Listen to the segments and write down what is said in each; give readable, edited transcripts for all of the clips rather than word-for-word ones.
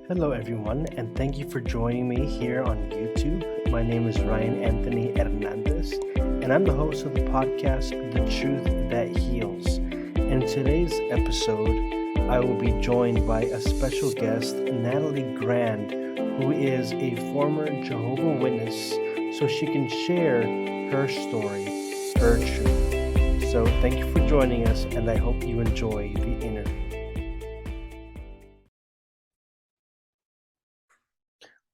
Hello, everyone, and thank you for joining me here on YouTube. My name is Ryan Anthony Hernandez, and I'm the host of the podcast, The Truth That Heals. In today's episode, I will be joined by a special guest, Natalie Grand, who is a former Jehovah's Witness, so she can share her story, her truth. So, thank you for joining us, and I hope you enjoy the interview.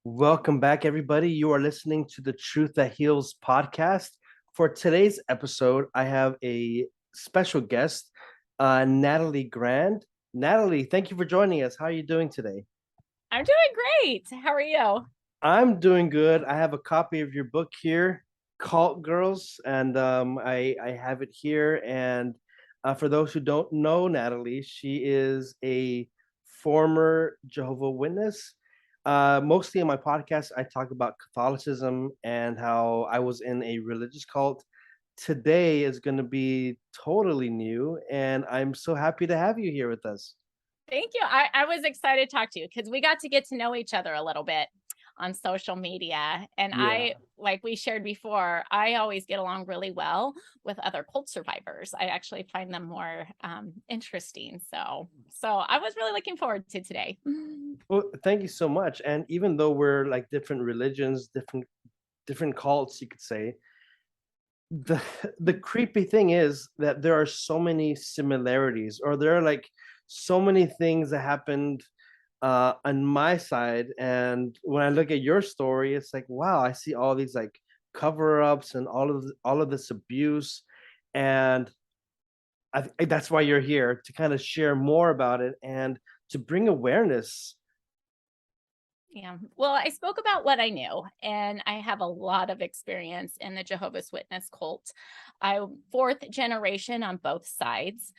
Welcome back, everybody. You are listening to the Truth That Heals podcast. For today's episode, I have a special guest, Natalie Grand. Natalie, thank you for joining us. How are you doing today? I'm doing great. How are you? I'm doing good. I have a copy of your book here, Cult Girls, and I have it here. And for those who don't know Natalie, she is a former Jehovah Witness. Mostly in my podcast, I talk about Catholicism and how I was in a religious cult. Today is going to be totally new, and I'm so happy to have you here with us. Thank you. I was excited to talk to you because we got to get to know each other a little bit on social media. And Yeah. like we shared before, I always get along really well with other cult survivors. I actually find them more interesting. So I was really looking forward to today. Well, thank you so much. And even though we're like different religions, different cults, you could say, the the creepy thing is that there are so many similarities, or there are like so many things that happened on my side. And when I look at your story, it's like, wow, I see all these like cover-ups and all of this abuse. And that's why you're here to kind of share more about it and to bring awareness. Yeah. Well, I spoke about what I knew, and I have a lot of experience in the Jehovah's Witness cult. I'm fourth generation on both sides.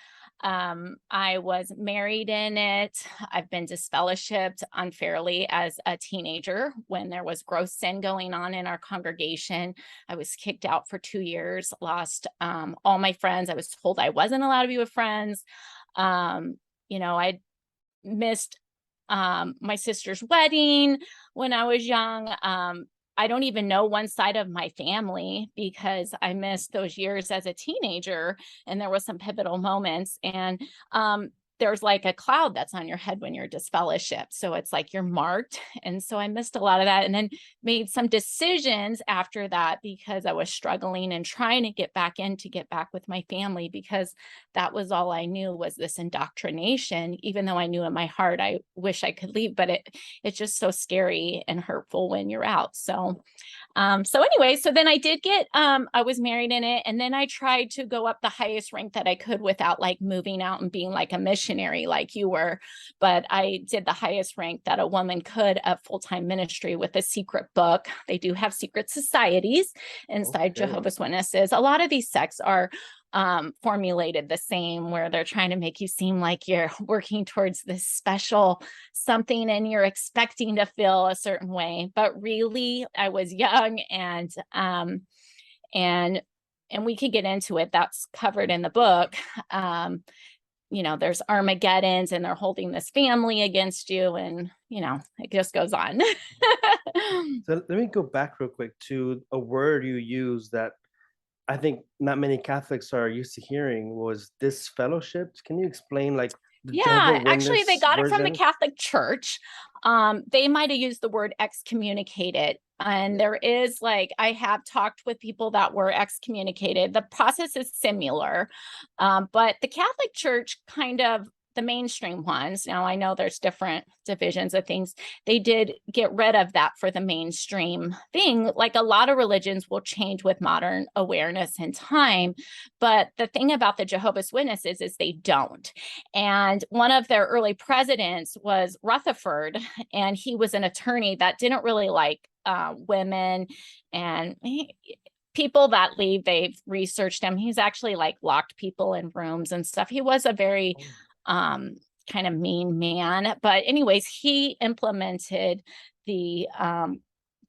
I was married in it. I've been disfellowshipped unfairly as a teenager when there was gross sin going on in our congregation. I was kicked out for 2 years, lost all my friends. I was told I wasn't allowed to be with friends. Um, I missed my sister's wedding when I was young. I don't even know one side of my family because I missed those years as a teenager, and there was some pivotal moments. And there's like a cloud that's on your head when you're disfellowshipped. So it's like you're marked. And so I missed a lot of that, and then made some decisions after that because I was struggling and trying to get back with my family, because that was all I knew was this indoctrination, even though I knew in my heart I wish I could leave, but it's just so scary and hurtful when you're out. So anyway, so then I did get I was married in it, and then I tried to go up the highest rank that I could without like moving out and being like a missionary like you were. But I did the highest rank that a woman could of full-time ministry with a secret book. They do have secret societies inside Okay. Jehovah's Witnesses. A lot of these sects are formulated the same, where they're trying to make you seem like you're working towards this special something and you're expecting to feel a certain way. But really, I was young, and we could get into it. That's covered in the book. There's Armageddons, and they're holding this family against you, and it just goes on. So let me go back real quick to a word you use that I think not many Catholics are used to hearing, was disfellowshipped. Can you explain like the Jehovah Yeah, actually, they Witness got it from the version? Catholic Church. They might have used the word excommunicated. And there is like, I have talked with people that were excommunicated. The process is similar, but the Catholic Church kind of, the mainstream ones, now I know there's different divisions of things, they did get rid of that for the mainstream thing. Like a lot of religions will change with modern awareness and time. But the thing about the Jehovah's Witnesses is they don't. And one of their early presidents was Rutherford, and he was an attorney that didn't really like women. And people that leave, they've researched him. He's actually like locked people in rooms and stuff. He was a very kind of mean man. But anyways, he implemented the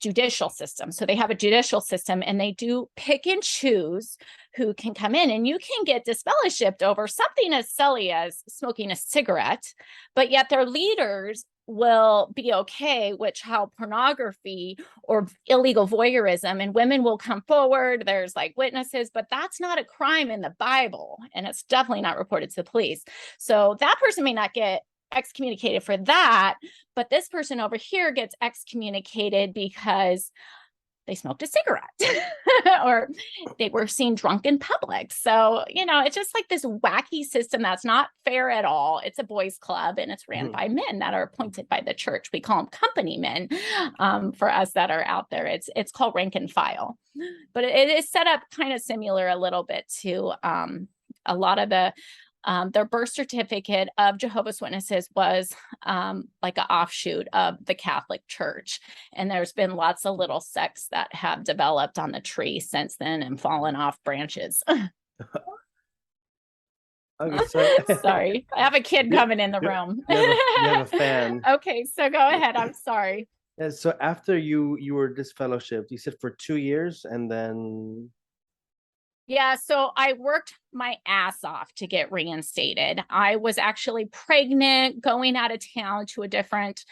judicial system. So they have a judicial system, and they do pick and choose who can come in, and you can get disfellowshipped over something as silly as smoking a cigarette, but yet their leaders will be okay with child pornography or illegal voyeurism, and women will come forward. There's like witnesses, but that's not a crime in the Bible, and it's definitely not reported to the police. So that person may not get excommunicated for that, but this person over here gets excommunicated because they smoked a cigarette or they were seen drunk in public. So, it's just like this wacky system that's not fair at all. It's a boys' club, and it's ran by men that are appointed by the church. We call them company men for us that are out there. It's called rank and file, but it is set up kind of similar a little bit to a lot of their birth certificate of Jehovah's Witnesses was like an offshoot of the Catholic Church. And there's been lots of little sects that have developed on the tree since then and fallen off branches. Okay, so Sorry, I have a kid coming in the room. you have a fan. Okay, so go ahead. I'm sorry. Yeah, so after you were disfellowshipped, you said for 2 years, and then Yeah, so I worked my ass off to get reinstated. I was actually pregnant, going out of town to a different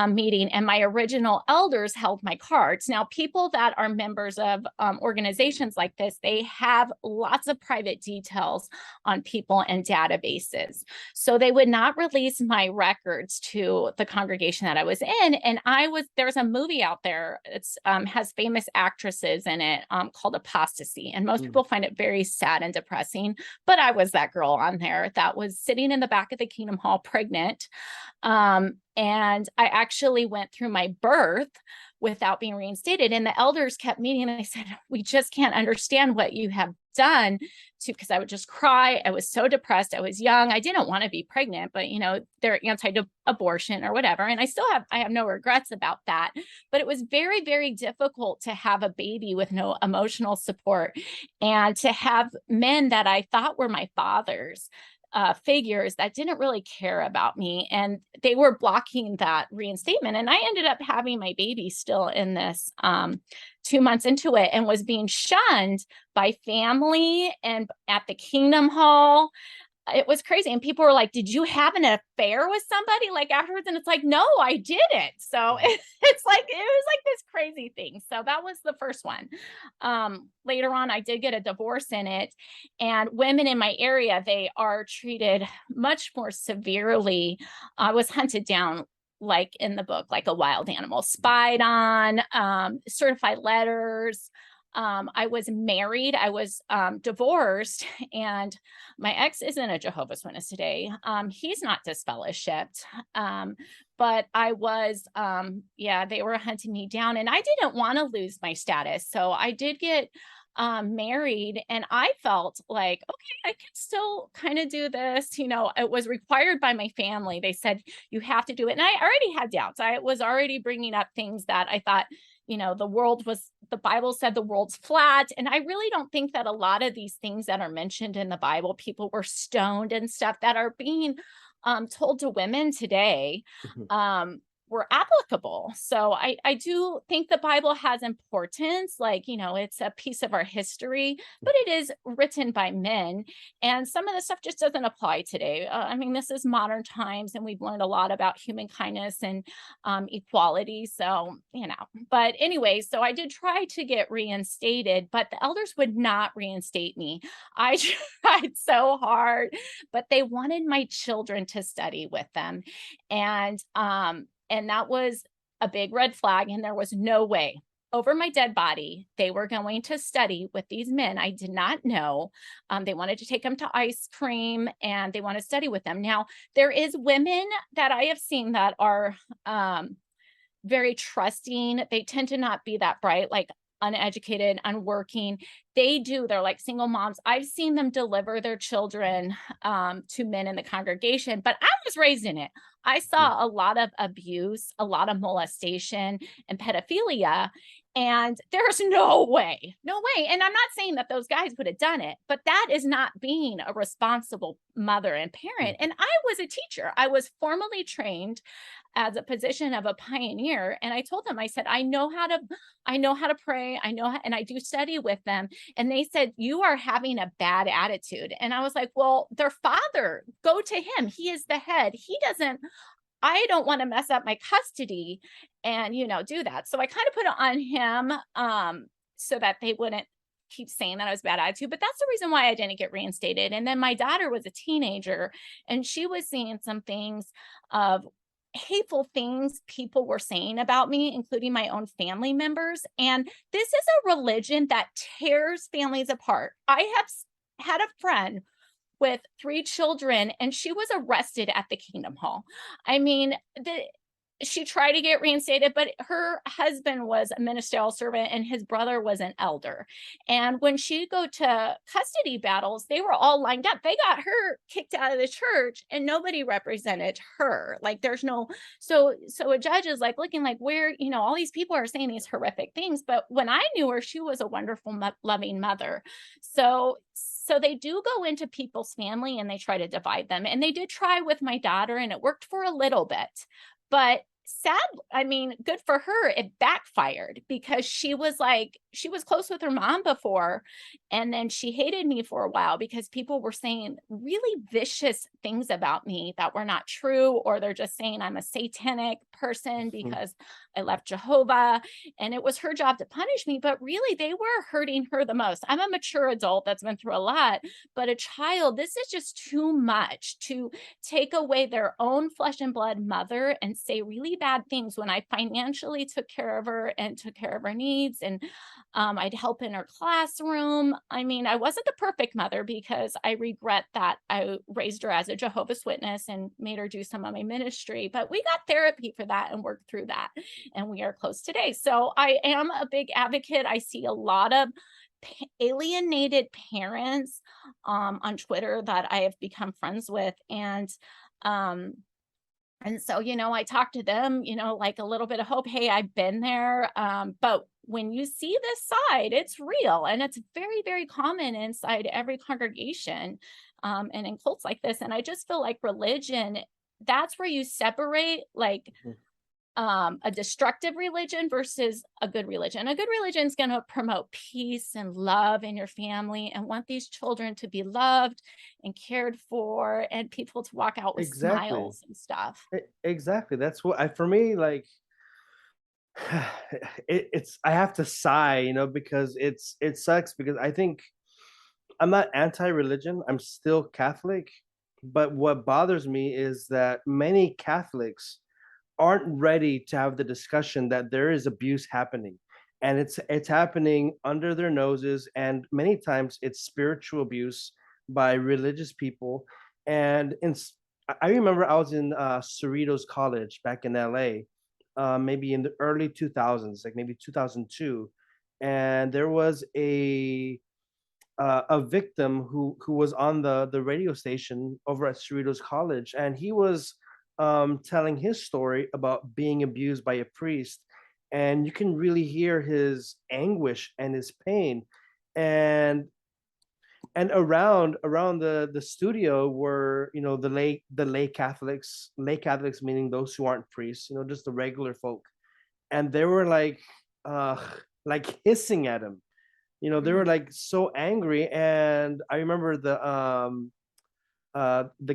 meeting, and my original elders held my cards. Now, people that are members of organizations like this, they have lots of private details on people and databases. So they would not release my records to the congregation that I was in. And there's a movie out there. It's has famous actresses in it called Apostasy. And most people find it very sad and depressing. But I was that girl on there that was sitting in the back of the Kingdom Hall pregnant. And I actually went through my birth without being reinstated. And the elders kept meeting, and they said, we just can't understand what you have done because I would just cry. I was so depressed. I was young. I didn't want to be pregnant, but they're anti-abortion or whatever. And I have no regrets about that. But it was very, very difficult to have a baby with no emotional support, and to have men that I thought were my fathers, figures that didn't really care about me, and they were blocking that reinstatement. And I ended up having my baby still in this 2 months into it, and was being shunned by family and at the Kingdom Hall. It was crazy. And people were like, did you have an affair with somebody like afterwards? And it's like, no, I didn't. So it was like this crazy thing. So that was the first one. Later on, I did get a divorce in it, and women in my area, they are treated much more severely. I was hunted down, like in the book, like a wild animal, spied on, certified letters. I was married, I was divorced, and my ex isn't a Jehovah's Witness today. He's not disfellowshipped. But I was, they were hunting me down, and I didn't want to lose my status. So I did get married, and I felt like, okay, I can still kind of do this. It was required by my family. They said, you have to do it. And I already had doubts. I was already bringing up things that I thought, the Bible said the world's flat. And I really don't think that a lot of these things that are mentioned in the Bible, people were stoned and stuff that are being told to women today, were applicable. So I do think the Bible has importance, it's a piece of our history, but it is written by men, and some of the stuff just doesn't apply today. This is modern times, and we've learned a lot about human kindness and equality. So, but anyway, so I did try to get reinstated, but the elders would not reinstate me. I tried so hard, but they wanted my children to study with them. And that was a big red flag. And there was no way over my dead body they were going to study with these men I did not know. They wanted to take them to ice cream, and they want to study with them. Now, there is women that I have seen that are very trusting. They tend to not be that bright, like uneducated, unworking. They're like single moms. I've seen them deliver their children to men in the congregation, but I was raised in it. I saw a lot of abuse, a lot of molestation and pedophilia. And there's no way, no way. And I'm not saying that those guys would have done it, but that is not being a responsible mother and parent. And I was a teacher. I was formally trained as a position of a pioneer. And I told them, I said, I know how to pray. And I do study with them. And they said, you are having a bad attitude. And I was like, well, their father, go to him. He is the head. I don't want to mess up my custody and, do that. So I kind of put it on him, so that they wouldn't keep saying that I was bad attitude. But that's the reason why I didn't get reinstated. And then my daughter was a teenager and she was seeing some things of hateful things people were saying about me, including my own family members. And this is a religion that tears families apart. I have had a friend with 3 children, and she was arrested at the Kingdom Hall. I mean, she tried to get reinstated, but her husband was a ministerial servant and his brother was an elder. And when she go to custody battles, they were all lined up. They got her kicked out of the church and nobody represented her. Like there's no, so a judge is like looking like where, all these people are saying these horrific things. But when I knew her, she was a wonderful, loving mother. So they do go into people's family and they try to divide them. And they did try with my daughter and it worked for a little bit. But good for her, it backfired because she was close with her mom before. And then she hated me for a while because people were saying really vicious things about me that were not true, or they're just saying I'm a satanic person because I left Jehovah. And it was her job to punish me, but really they were hurting her the most. I'm a mature adult that's been through a lot, but a child, this is just too much to take away their own flesh and blood mother and say really bad things when I financially took care of her and took care of her needs. And I'd help in her classroom. I mean, I wasn't the perfect mother because I regret that I raised her as a Jehovah's Witness and made her do some of my ministry, but we got therapy for that and worked through that. And we are close today. So I am a big advocate. I see a lot of alienated parents on Twitter that I have become friends with. And so, I talk to them, like a little bit of hope. Hey, I've been there. But when you see this side, it's real and it's very, very common inside every congregation and in cults like this. And I just feel like religion, that's where you separate a destructive religion versus a good religion. A good religion is going to promote peace and love in your family and want these children to be loved and cared for and people to walk out with Exactly. smiles and stuff. Exactly. That's what for me, like, it's I have to sigh, because it sucks because I think I'm not anti-religion. I'm still Catholic, but what bothers me is that many Catholics aren't ready to have the discussion that there is abuse happening, and it's happening under their noses, and many times it's spiritual abuse by religious people. And I remember I was in Cerritos College back in LA, maybe in the early 2000s, like maybe 2002, and there was a victim who was on the radio station over at Cerritos College, and he was telling his story about being abused by a priest, and you can really hear his anguish and his pain, and around the studio were the lay Catholics meaning those who aren't priests, just the regular folk, and they were uh like hissing at him. They were Mhm. like so angry. And I remember the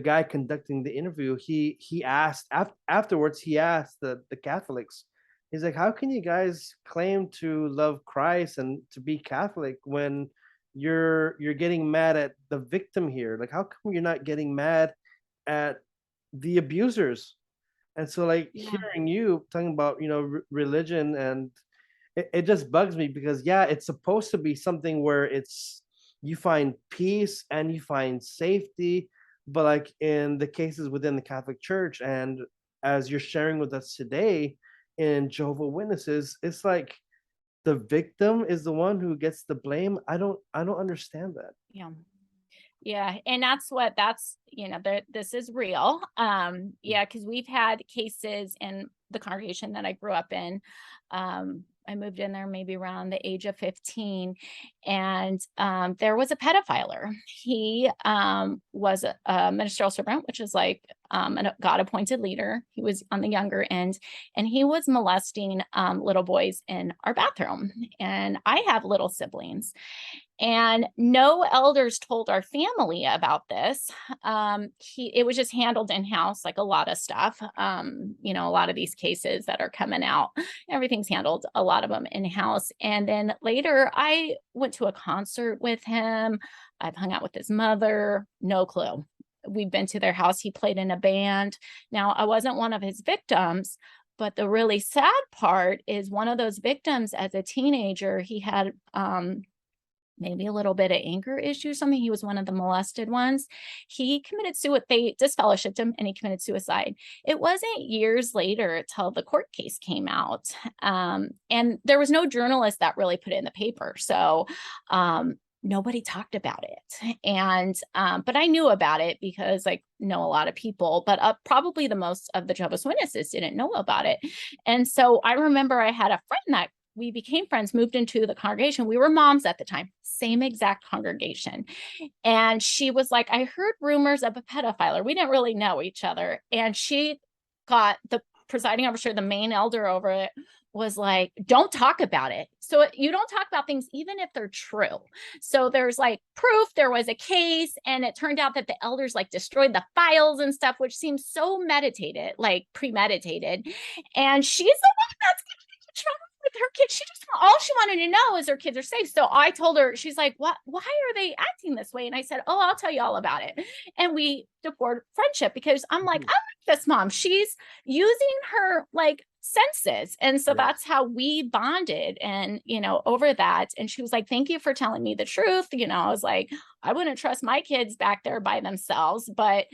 guy conducting the interview, he asked afterwards, he asked the Catholics, he's like, how can you guys claim to love Christ and to be Catholic when you're getting mad at the victim here? Like, how come you're not getting mad at the abusers? And so, like, Yeah. hearing you talking about religion, and it just bugs me because, yeah, it's supposed to be something where it's you find peace and you find safety, but like in the cases within the Catholic Church, and as you're sharing with us today in Jehovah Witnesses, it's like the victim is the one who gets the blame. I don't understand that. Yeah. Yeah, and this is real. Yeah, because we've had cases in the congregation that I grew up in, I moved in there maybe around the age of 15, and there was a pedophiler. He was a ministerial servant, which is like a God appointed leader. He was on the younger end, and he was molesting little boys in our bathroom. And I have little siblings, and no elders told our family about this. It was just handled in house, like a lot of stuff. A lot of these cases that are coming out, everything's handled, a lot of them in house. And then later, I went to a concert with him. I've hung out with his mother. No clue. We've been to their house. He played in a band. Now, I wasn't one of his victims. But the really sad part is one of those victims as a teenager, he had maybe a little bit of anger issue, something. He was one of the molested ones. He committed suicide. They disfellowshipped him and he committed suicide. It wasn't years later till the court case came out. And there was no journalist that really put it in the paper. So nobody talked about it. And but I knew about it because I know a lot of people, but probably the most of the Jehovah's Witnesses didn't know about it. And so I remember I had a friend that we became friends, moved into the congregation. We were moms at the time, same exact congregation. And she was like, I heard rumors of a pedophile. We didn't really know each other. And she got the presiding officer, the main elder over it, was like, don't talk about it. So you don't talk about things, even if they're true. So there's like proof there was a case, and it turned out that the elders like destroyed the files and stuff, which seems so meditated, like premeditated. And she's the one that's getting in trouble with her kids. All she wanted to know is her kids are safe. So I told her, she's like, what, why are they acting this way? And I said, oh, I'll tell you all about it. And we deferred friendship because I'm like, I like this mom. She's using her like senses. And so that's how we bonded and, over that. And she was like, thank you for telling me the truth. I was like, I wouldn't trust my kids back there by themselves, but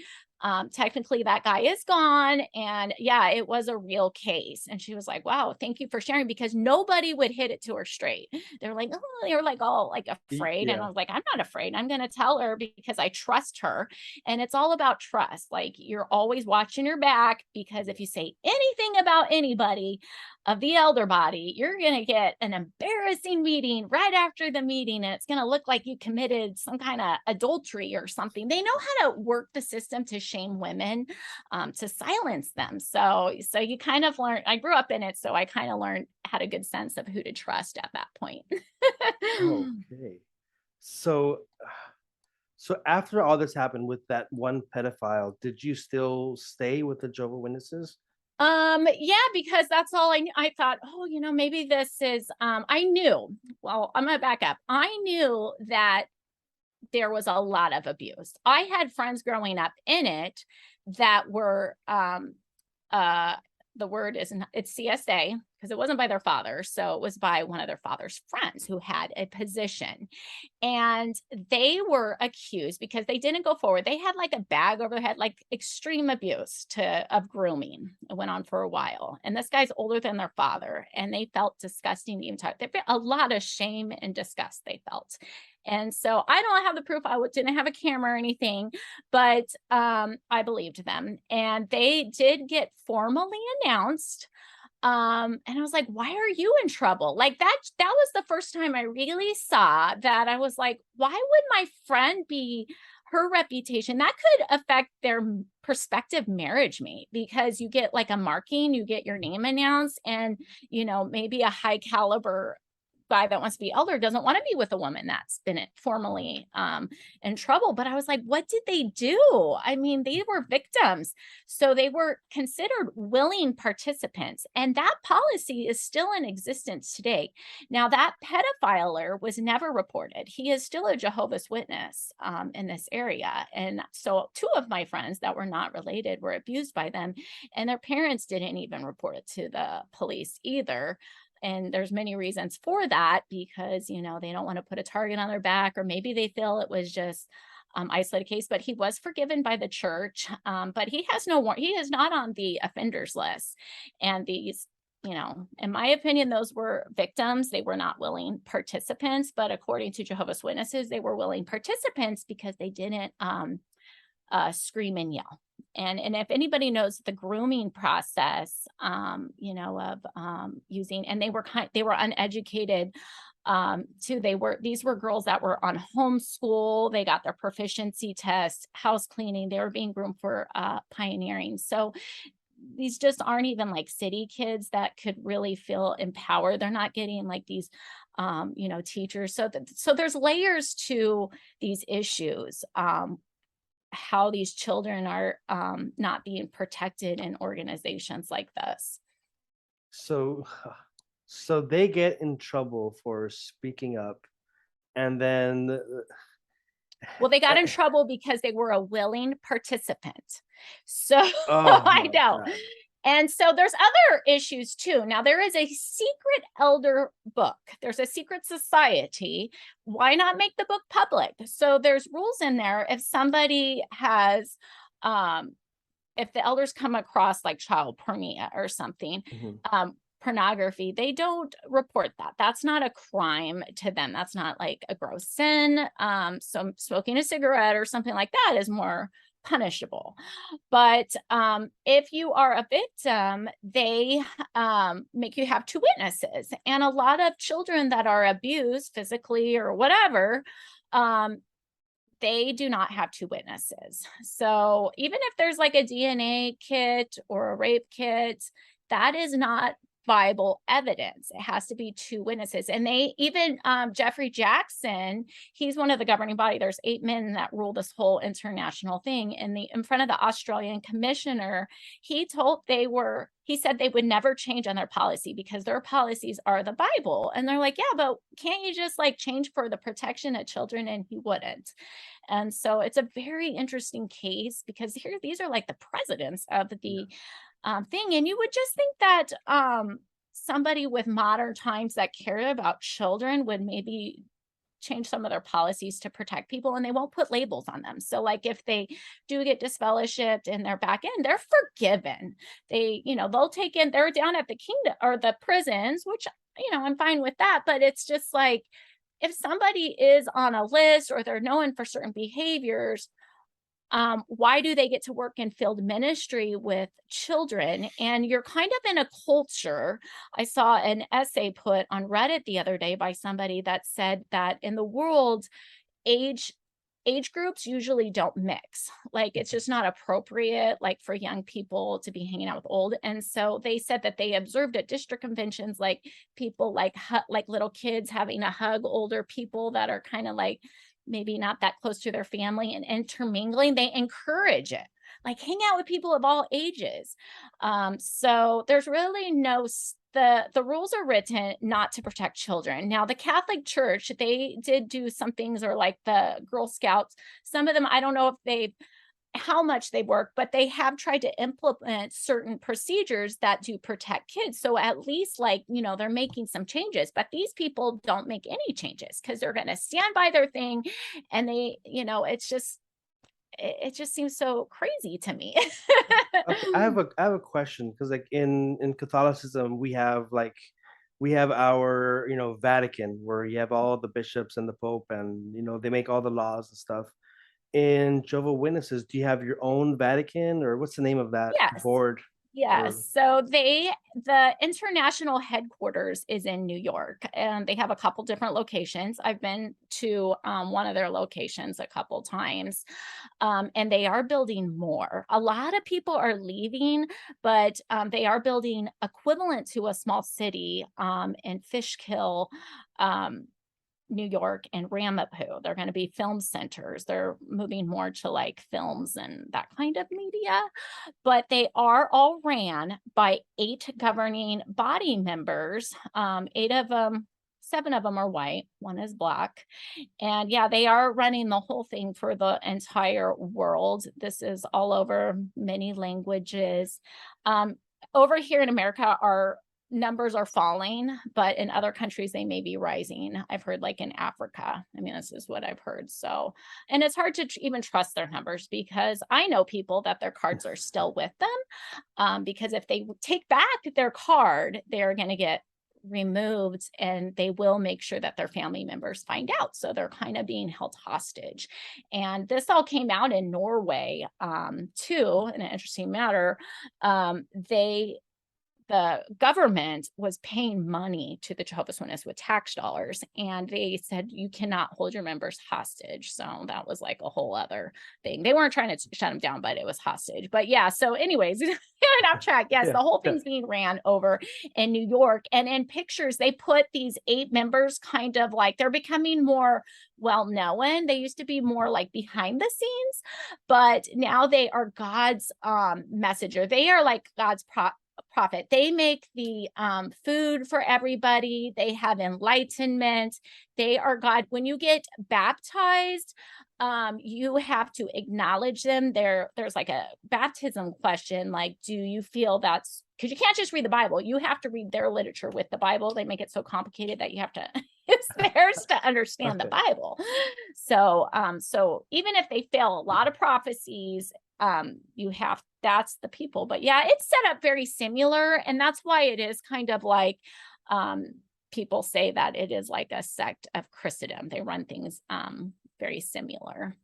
technically that guy is gone. And yeah, it was a real case. And she was like, wow, thank you for sharing, because nobody would hit it to her straight. They're like, oh, they were like all like afraid. And I was like, I'm not afraid. I'm going to tell her because I trust her. And it's all about trust. Like you're always watching your back, because if you say anything about anybody of the elder body, you're going to get an embarrassing meeting right after the meeting. And it's going to look like you committed some kind of adultery or something. They know how to work the system to shame women, to silence them. So you kind of learn, I grew up in it. So I kind of learned, had a good sense of who to trust at that point. Okay. So after all this happened with that one pedophile, did you still stay with the Jehovah's Witnesses? Yeah, because that's all I thought, oh, maybe this is, I knew, well, I'm going to back up. I knew that there was a lot of abuse. I had friends growing up in it that were, the word isn't, it's CSA, because it wasn't by their father. So it was by one of their father's friends who had a position. And they were accused because they didn't go forward. They had like a bag over their head, like extreme abuse of grooming. It went on for a while. And this guy's older than their father. And they felt disgusting to even talk. A lot of shame and disgust they felt. And so I don't have the proof. I didn't have a camera or anything, but I believed them. And they did get formally announced. And I was like, why are you in trouble? Like that was the first time I really saw that. I was like, why would my friend be, her reputation that could affect their prospective marriage mate, because you get like a marking, you get your name announced, and maybe a high caliber guy that wants to be elder doesn't want to be with a woman that's been formally in trouble. But I was like, what did they do? I mean, they were victims. So they were considered willing participants. And that policy is still in existence today. Now, that pedophiler was never reported. He is still a Jehovah's Witness in this area. And so two of my friends that were not related were abused by them, and their parents didn't even report it to the police either. And there's many reasons for that, because, they don't want to put a target on their back, or maybe they feel it was just isolated case, but he was forgiven by the church. But he has he is not on the offenders list. And these, in my opinion, those were victims. They were not willing participants, but according to Jehovah's Witnesses, they were willing participants because they didn't scream and yell. And if anybody knows the grooming process, of using, and they were uneducated too. These were girls that were on homeschool. They got their proficiency test, house cleaning. They were being groomed for pioneering. So these just aren't even like city kids that could really feel empowered. They're not getting like these teachers. So there's layers to these issues, how these children are not being protected in organizations like this. So, so they get in trouble for speaking up, and then Well, they got in trouble because they were a willing participant. So oh I my know. God. And so there's other issues too. Now, there is a secret elder book. There's a secret society. Why not make the book public? So there's rules in there. If somebody has, if the elders come across like child pornea or something, pornography, they don't report that. That's not a crime to them. That's not like a gross sin. So smoking a cigarette or something like that is more punishable. But if you are a victim, they make you have two witnesses. And a lot of children that are abused physically or whatever, they do not have two witnesses. So even if there's like a DNA kit or a rape kit, that is not Bible evidence. It has to be two witnesses. And they even Jeffrey Jackson, he's one of the governing body. There's 8 men that rule this whole international thing. And in front of the Australian commissioner, he said they would never change on their policy because their policies are the Bible. And they're like, yeah, but can't you just like change for the protection of children? And he wouldn't. And so it's a very interesting case because these are like the presidents of the thing. And you would just think that somebody with modern times that care about children would maybe change some of their policies to protect people, and they won't put labels on them. So like if they do get disfellowshipped and they're back in, they're forgiven. They're down at the kingdom or the prisons, which, I'm fine with that. But it's just like, if somebody is on a list or they're known for certain behaviors, why do they get to work in field ministry with children? And you're kind of in a culture. I saw an essay put on Reddit the other day by somebody that said that in the world, age groups usually don't mix. Like it's just not appropriate, like for young people to be hanging out with old. And so they said that they observed at district conventions, like people like little kids having to hug older people that are kind of like maybe not that close to their family and intermingling. They encourage it, like hang out with people of all ages. So there's really the rules are written not to protect children. Now, the Catholic Church, they did do some things, or like the Girl Scouts, some of them, I don't know if how much they work, but they have tried to implement certain procedures that do protect kids. So at least they're making some changes, but these people don't make any changes because they're going to stand by their thing. And it just seems so crazy to me. Okay, I have a question, because like in Catholicism we have our Vatican, where you have all the bishops and the Pope, and they make all the laws and stuff. In Jehovah's Witnesses, do you have your own Vatican, or what's the name of that Yes. board? Yes. So the international headquarters is in New York, and they have a couple different locations. I've been to one of their locations a couple times, and they are building more. A lot of people are leaving, but they are building equivalent to a small city in Fishkill, New York, and Ramapo. They're going to be film centers. They're moving more to like films and that kind of media, but they are all ran by 8 governing body members. 8 of them, 7 of them are white, 1 is black. And yeah, they are running the whole thing for the entire world. This is all over many languages. Over here in America, our numbers are falling, but in other countries they may be rising. I've heard like in Africa. I mean, this is what I've heard. So, and it's hard to even trust their numbers, because I know people that their cards are still with them, because if they take back their card, they're going to get removed, and they will make sure that their family members find out. So they're kind of being held hostage. And this all came out in Norway, too, in an interesting matter. They the government was paying money to the Jehovah's Witness with tax dollars, and they said you cannot hold your members hostage. So that was like a whole other thing. They weren't trying to shut them down, but it was hostage. But yeah, so anyways, getting off track. Yes, Yeah, the whole yeah. thing's being ran over in New York. And in pictures, they put these 8 members kind of like they're becoming more well known. They used to be more like behind the scenes, but now they are God's messenger. They are like God's prophet. They make the food for everybody. They have enlightenment. They are God. When you get baptized, you have to acknowledge them. There's like a baptism question, like, do you feel that's because you can't just read the Bible. You have to read their literature with the Bible. They make it so complicated that you have to use theirs to understand the Okay. Bible. So even if they fail a lot of prophecies, you have that's the people. But yeah, it's set up very similar, and that's why it is kind of like people say that it is like a sect of Christendom. They run things very similar.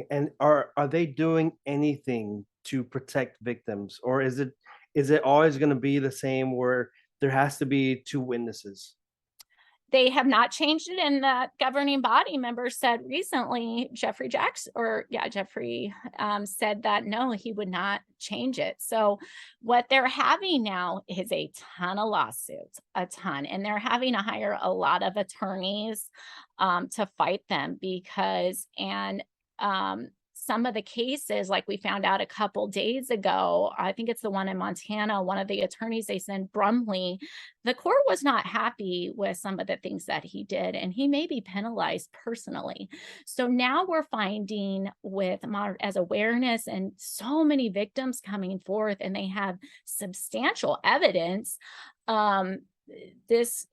And are they doing anything to protect victims, or is it always going to be the same where there has to be 2 witnesses? They have not changed it, and the governing body member said recently, Jeffrey Jackson, or yeah, Jeffrey said that no, he would not change it. So what they're having now is a ton of lawsuits, a ton, and they're having to hire a lot of attorneys to fight them because some of the cases, like we found out a couple days ago, I think it's the one in Montana, one of the attorneys they sent, Brumley, the court was not happy with some of the things that he did, and he may be penalized personally. So now we're finding with modern as awareness and so many victims coming forth, and they have substantial evidence. This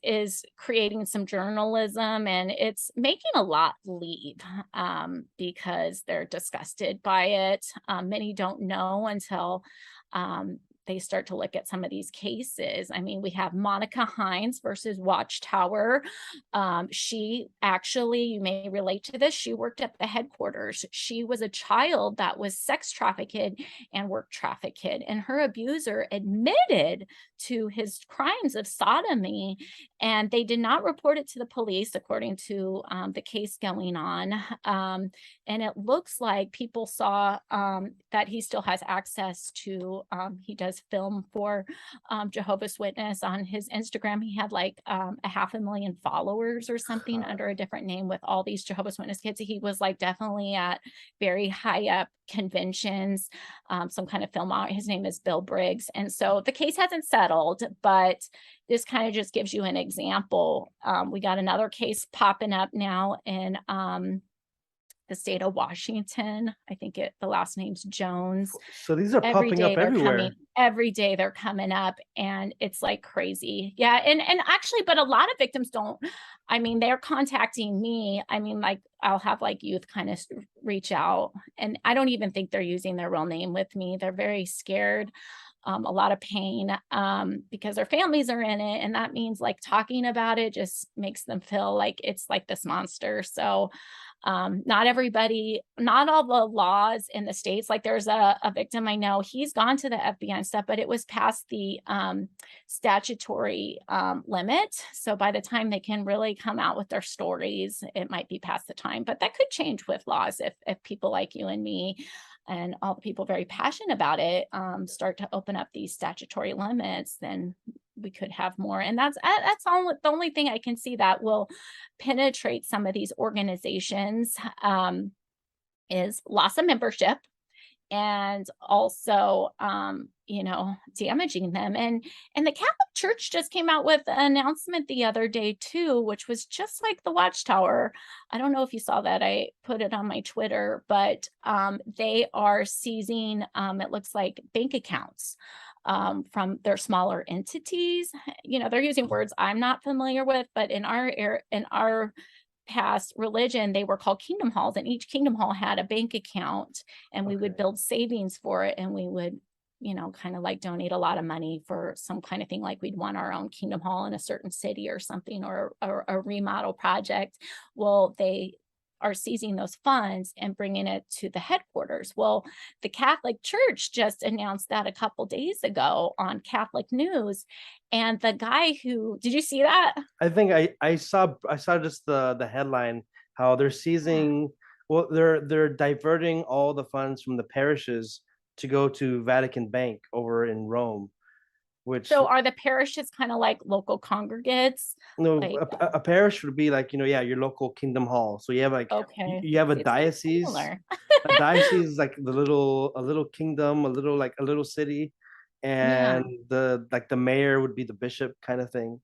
is creating some journalism, and it's making a lot leave because they're disgusted by it. Many don't know until they start to look at some of these cases. I mean, we have Monica Hines versus Watchtower. She actually, you may relate to this, she worked at the headquarters. She was a child that was sex trafficked and work trafficked, and her abuser admitted to his crimes of sodomy, and they did not report it to the police, according to the case going on. And it looks like people saw that he still has access to, he does film for Jehovah's Witness on his Instagram. He had like a 500,000 followers or something under a different name with all these Jehovah's Witness kids. He was like definitely at very high up conventions, some kind of film out. His name is Bill Briggs. And so the case hasn't settled, but this kind of just gives you an example. We got another case popping up now in the state of Washington. I think the last name's Jones. So these are Every popping day up they're everywhere. coming, every day they're coming up, and it's like crazy. Yeah. And actually, but a lot of victims don't, I mean, they're contacting me. I mean, like I'll have like youth kind of reach out, and I don't even think they're using their real name with me. They're very scared. A lot of pain because their families are in it. And that means like talking about it just makes them feel like it's like this monster. So not everybody, not all the laws in the states, like there's a victim I know, he's gone to the FBI and stuff, but it was past the statutory limit. So by the time they can really come out with their stories, it might be past the time, but that could change with laws if people like you and me and all the people very passionate about it start to open up these statutory limits, then we could have more. And that's the only thing I can see that will penetrate some of these organizations is loss of membership, and also damaging them. And the Catholic Church just came out with an announcement the other day too, which was just like the Watchtower. I don't know if you saw that, I put it on my Twitter, but they are seizing it looks like bank accounts from their smaller entities. They're using words I'm not familiar with, but in our past religion, they were called kingdom halls, and each kingdom hall had a bank account, and we would build savings for it, and we would kind of like donate a lot of money for some kind of thing, like we'd want our own Kingdom Hall in a certain city or something, or a remodel project. Well, they are seizing those funds and bringing it to the headquarters. Well, the Catholic Church just announced that a couple days ago on Catholic News. And the guy who, did you see that? I think I saw just the headline, how they're seizing, well, they're diverting all the funds from the parishes to go to Vatican Bank over in Rome, which, So are the parishes kind of like local congregates? no, Like, a parish would be like, yeah, your local Kingdom Hall. So you have like, okay, you have a see, it's kind of diocese. similar. A diocese is like a little kingdom, a little city, Yeah. and the like the mayor would be the bishop kind of thing.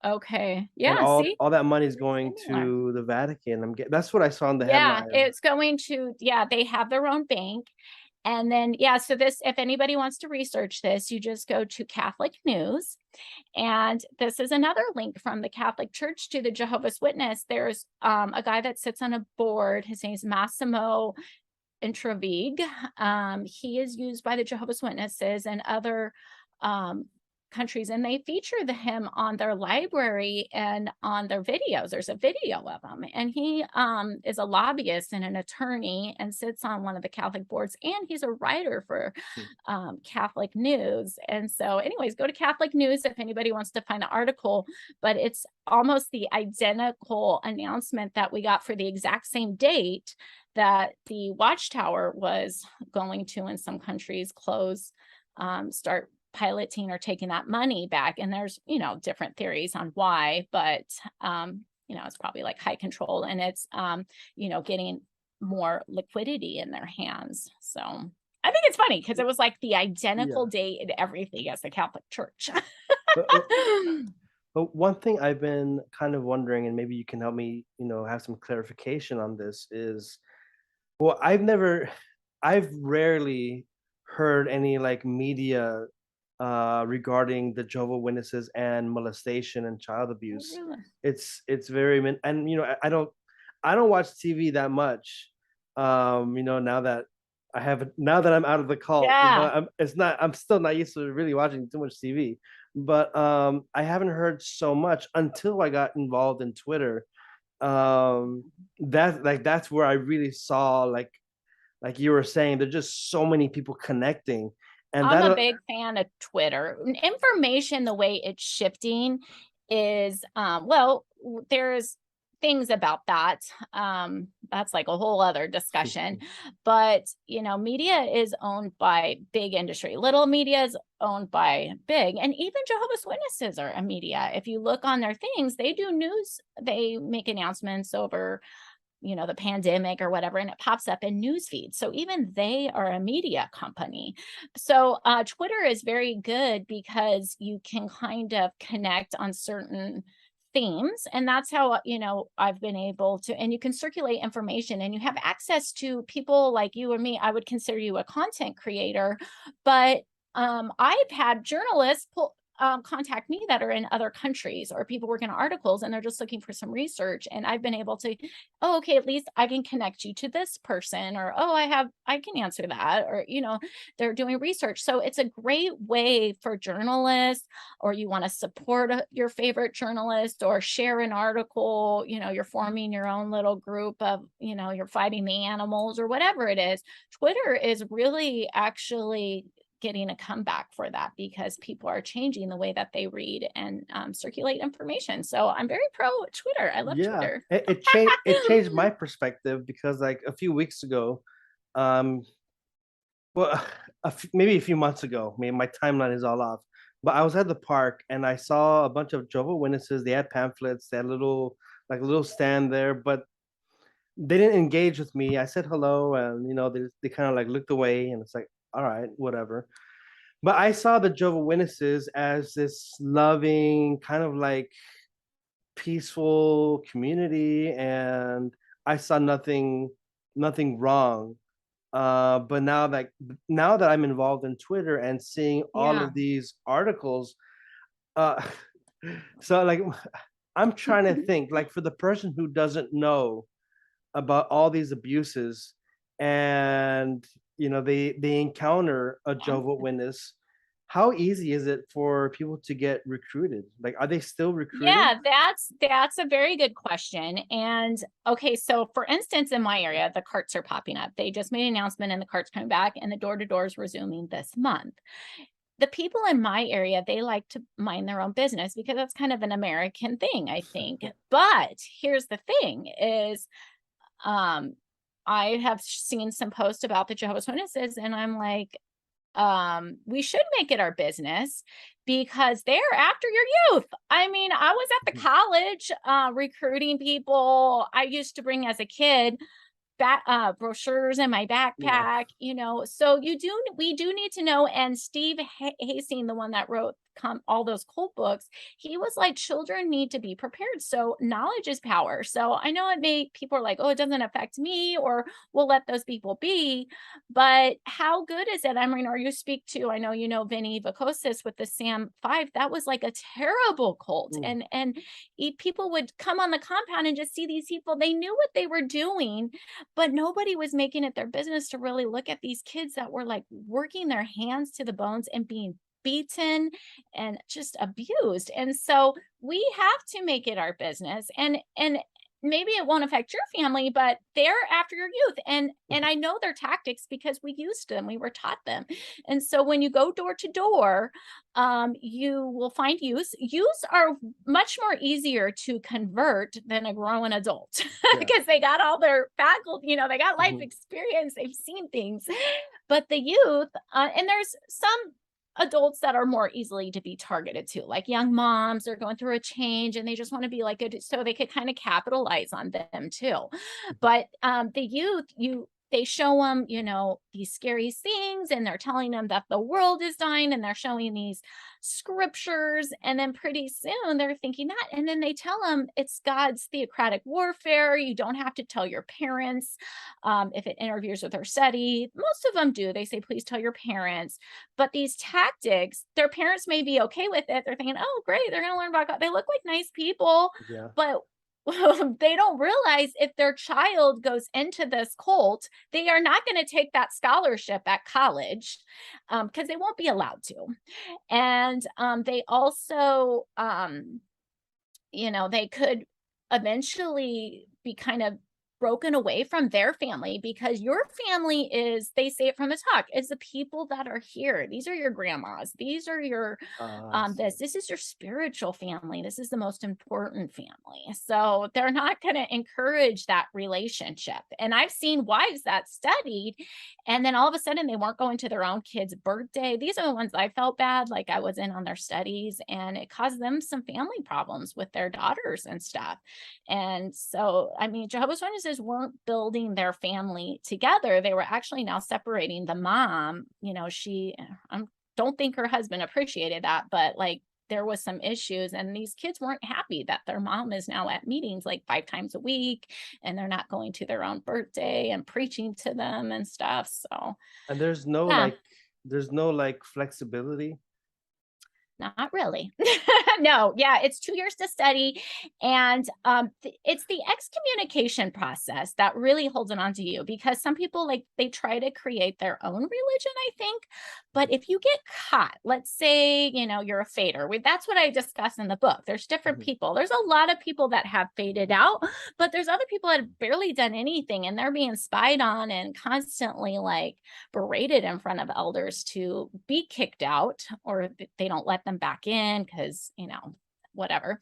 Okay. And Yeah. See, all that money is very going similar. to the Vatican. That's what I saw in the Yeah, headline. it's going to, yeah, they have their own bank. And then, yeah, so this, if anybody wants to research this, you just go to Catholic News. And this is another link from the Catholic Church to the Jehovah's Witness. There's a guy that sits on a board. His name is Massimo Intravig. He is used by the Jehovah's Witnesses and other um, countries, and they feature him on their library and on their videos. There's a video of him, and he is a lobbyist and an attorney and sits on one of the Catholic boards, and he's a writer for Catholic News. And so, anyways, go to Catholic News if anybody wants to find the article, but it's almost the identical announcement that we got for the exact same date that the Watchtower was going to, in some countries, close, start piloting or taking that money back. And there's, different theories on why, but, it's probably like high control, and it's, getting more liquidity in their hands. So I think it's funny because it was like the identical Yeah. date and everything as the Catholic Church. But, but one thing I've been kind of wondering, and maybe you can help me, have some clarification on this, is, well, I've rarely heard any like media regarding the Jehovah Witnesses and molestation and child abuse. Really? It's very and I don't watch TV that much. Now that I'm out of the cult, Yeah. I'm still not used to really watching too much TV. But I haven't heard so much until I got involved in Twitter. That's where I really saw, like you were saying, there's just so many people connecting, and I'm a that big fan of Twitter. Information, the way it's shifting is, there's things about that. That's like a whole other discussion. But, media is owned by big industry. Little media is owned by big. And even Jehovah's Witnesses are a media. If you look on their things, they do news, they make announcements over the pandemic or whatever, and it pops up in news feeds. So even they are a media company. So Twitter is very good because you can kind of connect on certain themes, and that's how I've been able to, and you can circulate information, and you have access to people like you or me. I would consider you a content creator, but I've had journalists contact me that are in other countries, or people working on articles and they're just looking for some research, and I've been able to, oh, okay, at least I can connect you to this person, or oh, I can answer that, or they're doing research. So it's a great way for journalists, or you want to support your favorite journalist or share an article, you're forming your own little group of, you're fighting the animals or whatever it is. Twitter is really actually getting a comeback for that because people are changing the way that they read and circulate information. So I'm very pro Twitter. I love yeah, Twitter. it changed my perspective, because like a few weeks ago, um, well, maybe a few months ago, maybe my timeline is all off, but I was at the park and I saw a bunch of Jehovah Witnesses. They had pamphlets, they had a little stand there, but they didn't engage with me. I said hello, and they kind of like looked away, and it's like, all right, whatever. But I saw the Jehovah Witnesses as this loving, kind of like peaceful community, and I saw nothing wrong. But now that I'm involved in Twitter and seeing all Yeah. of these articles, uh, so like I'm trying to think, like, for the person who doesn't know about all these abuses, and they encounter a Yeah. Jehovah Witness, how easy is it for people to get recruited? Like, are they still recruiting? Yeah, that's a very good question. And okay, so for instance, in my area, the carts are popping up. They just made an announcement and the carts coming back and the door-to-door is resuming this month. The people in my area, they like to mind their own business because that's kind of an American thing, I think. But here's the thing is, um, I have seen some posts about the Jehovah's Witnesses, and I'm like, we should make it our business because they're after your youth. I mean, I was at the Mhm. college recruiting people I used to bring as a kid brochures in my Yeah. backpack, so we do need to know. And Steve Hastings, the one that wrote all those cult books, he was like, children need to be prepared. So knowledge is power. So I know people are like, oh, it doesn't affect me, or we'll let those people be. But how good is it? I mean, or you speak to, I know, Vinny Vacosis with the Sam 5, that was like a terrible cult. Mm. And people would come on the compound and just see these people. They knew what they were doing, but nobody was making it their business to really look at these kids that were like working their hands to the bones and being beaten and just abused. And so we have to make it our business. And maybe it won't affect your family, but they're after your youth. And I know their tactics because we used them, we were taught them. And so when you go door to door, you will find youths. Youths are much more easier to convert than a grown adult Yeah. because they got all their faculty, they got life Mhm. experience, they've seen things. But the youth, and there's some adults that are more easily to be targeted to, like young moms are going through a change and they just want to be like good, so they could kind of capitalize on them too. But the youth, they show them, these scary things, and they're telling them that the world is dying, and they're showing these scriptures, and then pretty soon they're thinking that, and then they tell them it's God's theocratic warfare. You don't have to tell your parents if it interferes with their study. Most of them do. They say, please tell your parents. But these tactics, their parents may be okay with it. They're thinking, oh, great, they're going to learn about God. They look like nice people, Yeah. but they don't realize if their child goes into this cult, they are not going to take that scholarship at college because they won't be allowed to. And they also, they could eventually be kind of broken away from their family, because your family is, they say it from the talk, is the people that are here. These are your grandmas, these are your I see. this is your spiritual family, this is the most important family. So they're not going to encourage that relationship. And I've seen wives that studied, and then all of a sudden they weren't going to their own kid's birthday. These are the ones I felt bad, like I was in on their studies, and it caused them some family problems with their daughters and stuff. And so, I mean, Jehovah's Witnesses weren't building their family together. They were actually now separating the mom. She, I don't think her husband appreciated that, but like there was some issues, and these kids weren't happy that their mom is now at meetings like 5 times a week, and they're not going to their own birthday and preaching to them and stuff. So, And there's no yeah. flexibility. Not really. No, yeah, it's 2 years to study, and, it's the excommunication process that really holds it on to you, because some people, like, they try to create their own religion, I think, but if you get caught, let's say, you're a fader, that's what I discuss in the book. There's different Mhm. people. There's a lot of people that have faded out, but there's other people that have barely done anything, and they're being spied on and constantly, like, berated in front of elders to be kicked out, or they don't let them back in because, whatever.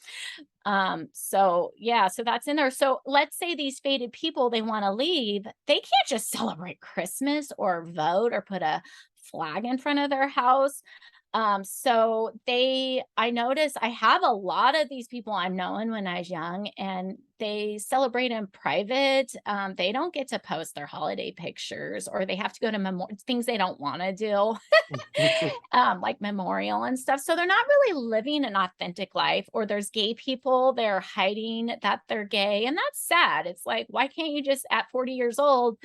So yeah, so that's in there. So let's say these faded people, they want to leave. They can't just celebrate Christmas or vote or put a flag in front of their house. So I notice I have a lot of these people I'm knowing when I was young, and they celebrate in private. They don't get to post their holiday pictures, or they have to go to things they don't want to do, like memorial and stuff. So they're not really living an authentic life. Or there's gay people, they're hiding that they're gay. And that's sad. It's like, why can't you just at 40 years old,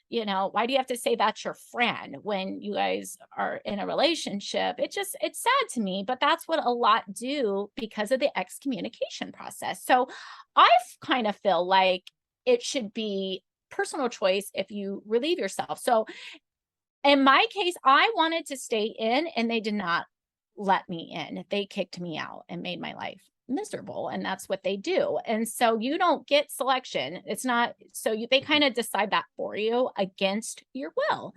why do you have to say that's your friend when you guys are in a relationship? It's sad to me, but that's what a lot do because of the excommunication process. So I kind of feel like it should be personal choice if you relieve yourself. So In my case, I wanted to stay in and they did not let me in. They kicked me out and made my life miserable. And that's what they do. And so you don't get selection. It's not, so they kind of decide that for you against your will.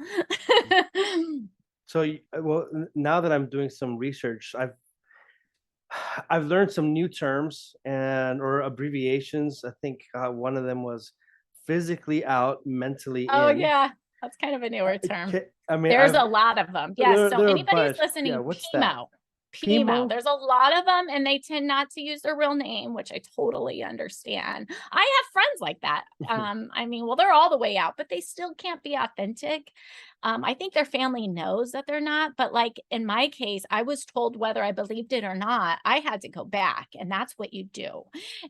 So, well, now that I'm doing some research, I've learned some new terms and or abbreviations. I think one of them was physically out, mentally Oh, in. yeah. That's kind of a newer term. I mean, There's a lot of them. Yes. So there are a anybody who's bunch. Yeah, listening, what's that? PMO. PMO. Pimo? There's a lot of them and they tend not to use their real name, which I totally understand. I have friends like that. I mean, well, they're all the way out, but they still can't be authentic. I think their family knows that they're not, but like in my case, I was told whether I believed it or not, I had to go back, and that's what you do.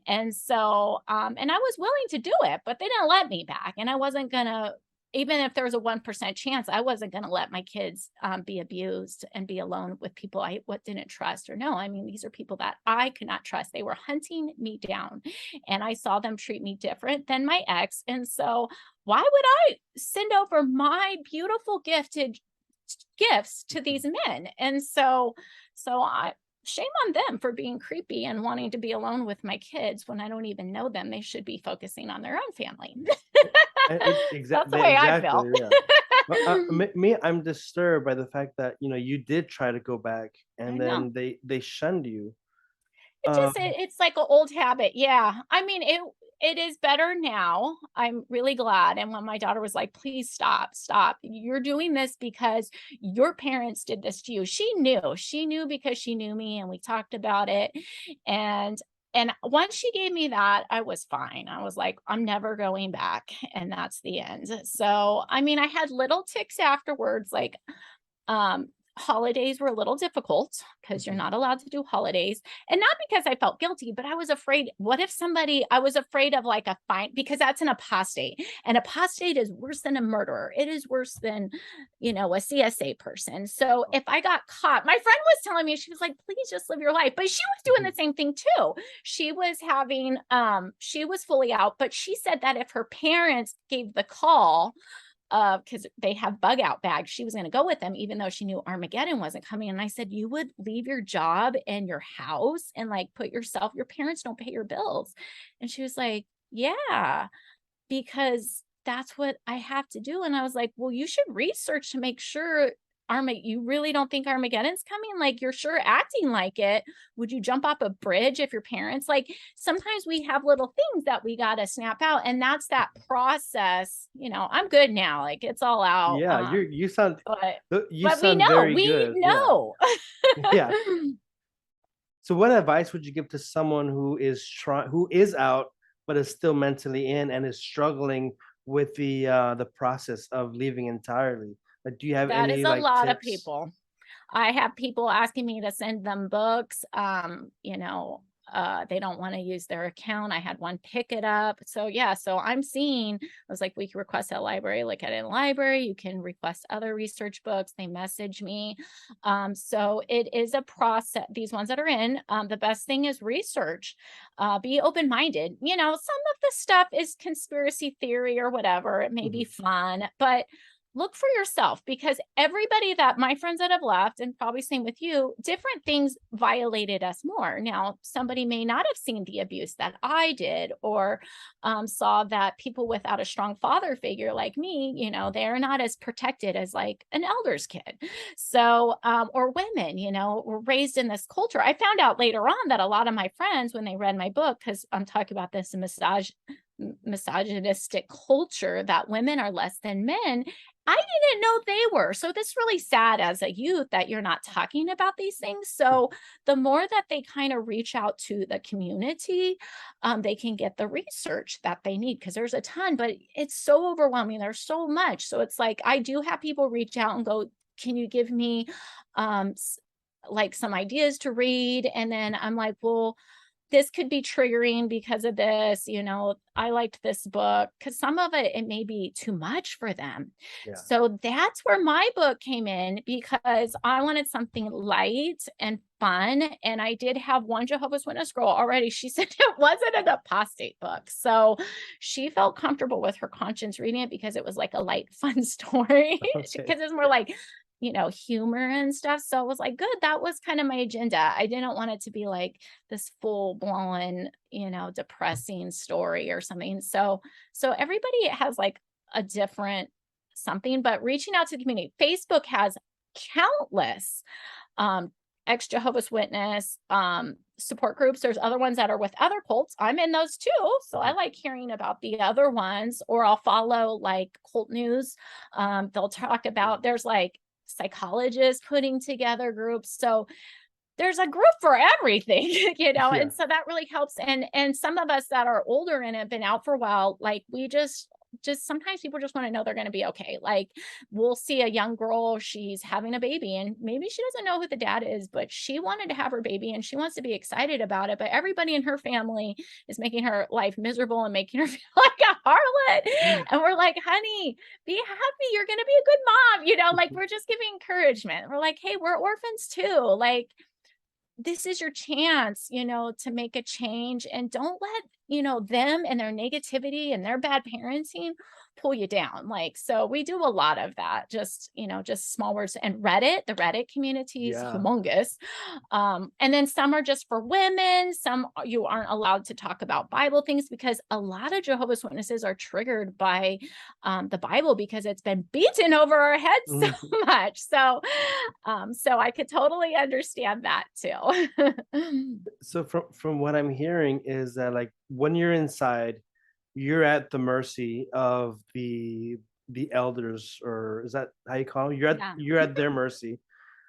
And so, and I was willing to do it, but they didn't let me back, and I wasn't gonna, even if there was a 1% chance, I wasn't going to let my kids be abused and be alone with people I didn't trust or know. I mean, these are people that I could not trust. They were hunting me down, and I saw them treat me different than my ex. And so, why would I send over my beautiful gifted gifts to these men? And so, I shame on them for being creepy and wanting to be alone with my kids when I don't even know them. They should be focusing on their own family. That's the way I feel. Exactly, yeah. Me, I'm disturbed by the fact that you did try to go back, I and know. then they shunned you. It's like an old habit. Yeah. I mean, it is better now. I'm really glad. And when my daughter was like, please stop, stop. You're doing this because your parents did this to you. She knew. She knew because she knew me and we talked about it. And once she gave me that, I was fine. I was like, I'm never going back. And that's the end. So, I mean, I had little ticks afterwards, like um, holidays were a little difficult because you're Mhm. not allowed to do holidays. And not because I felt guilty, but I was afraid. What if I was afraid of like a fine, because that's an apostate. An apostate is worse than a murderer. It is worse than, a CSA person. So if I got caught, my friend was telling me, she was like, please just live your life. But she was doing the same thing too. She was having, she was fully out, but she said that if her parents gave the call, because they have bug out bags. She was going to go with them, even though she knew Armageddon wasn't coming. And I said, you would leave your job and your house and like your parents don't pay your bills. And she was like, yeah, because that's what I have to do. And I was like, well, you should research to make sure you really don't think Armageddon's coming? Like, you're sure acting like it. Would you jump off a bridge if your parents, like, sometimes we have little things that we got to snap out. And that's that process. I'm good now. Like, it's all out. Yeah, you sound you But we sound know, very good. Yeah. Yeah. So what advice would you give to someone who is out but is still mentally in and is struggling with the process of leaving entirely? Like, do you have That is any a like lot of tips? people. I have people asking me to send them books. They don't want to use their account. I had one pick it up. So yeah, so I'm seeing, I was like, we can request a library, look at it in the library. You can request other research books. They message me. So it is a process. These ones that are in, the best thing is research. Be open-minded. Some of the stuff is conspiracy theory or whatever. It may be Mhm. fun, but look for yourself, because everybody that my friends that have left, and probably same with you, different things violated us more. Now, somebody may not have seen the abuse that I did, or saw that people without a strong father figure like me, they're not as protected as like an elder's kid. So, or women, were raised in this culture. I found out later on that a lot of my friends, when they read my book, because I'm talking about this misogynistic culture that women are less than men, I didn't know they were. So this really sad as a youth that you're not talking about these things. So the more that they kind of reach out to the community, they can get the research that they need, because there's a ton, but it's so overwhelming. There's so much. So it's like, I do have people reach out and go, can you give me like some ideas to read? And then I'm like, well, this could be triggering because of this, I liked this book, because some of it may be too much for them. Yeah. So that's where my book came in, because I wanted something light and fun. And I did have one Jehovah's Witness girl already. She said it wasn't an apostate book. So she felt comfortable with her conscience reading it because it was like a light, fun story. Okay. Because it's more like, humor and stuff. So I was like, good, that was kind of my agenda. I didn't want it to be like this full blown, depressing story or something. So everybody has like a different something, but reaching out to the community. Facebook has countless ex Jehovah's Witness support groups. There's other ones that are with other cults. I'm in those too. So I like hearing about the other ones, or I'll follow like cult news. They'll talk about, there's like psychologists putting together groups. So there's a group for everything, Yeah. and so that really helps. And some of us that are older and have been out for a while, like we just sometimes people just want to know they're going to be okay. Like we'll see a young girl, she's having a baby, and maybe she doesn't know who the dad is, but she wanted to have her baby and she wants to be excited about it. But everybody in her family is making her life miserable and making her feel like a harlot. And we're like, honey, be happy. You're going to be a good mom. Like we're just giving encouragement. We're like, hey, we're orphans too. Like, this is your chance, to make a change, and don't let, them and their negativity and their bad parenting pull you down. Like, so we do a lot of that, just, just small words. And the Reddit community is Yeah. humongous. And then some are just for women. Some you aren't allowed to talk about Bible things, because a lot of Jehovah's Witnesses are triggered by the Bible, because it's been beaten over our heads so much. So I could totally understand that too. So from what I'm hearing is that, like, when you're inside, you're at the mercy of the elders, or is that how you call them? Yeah. You're at their mercy.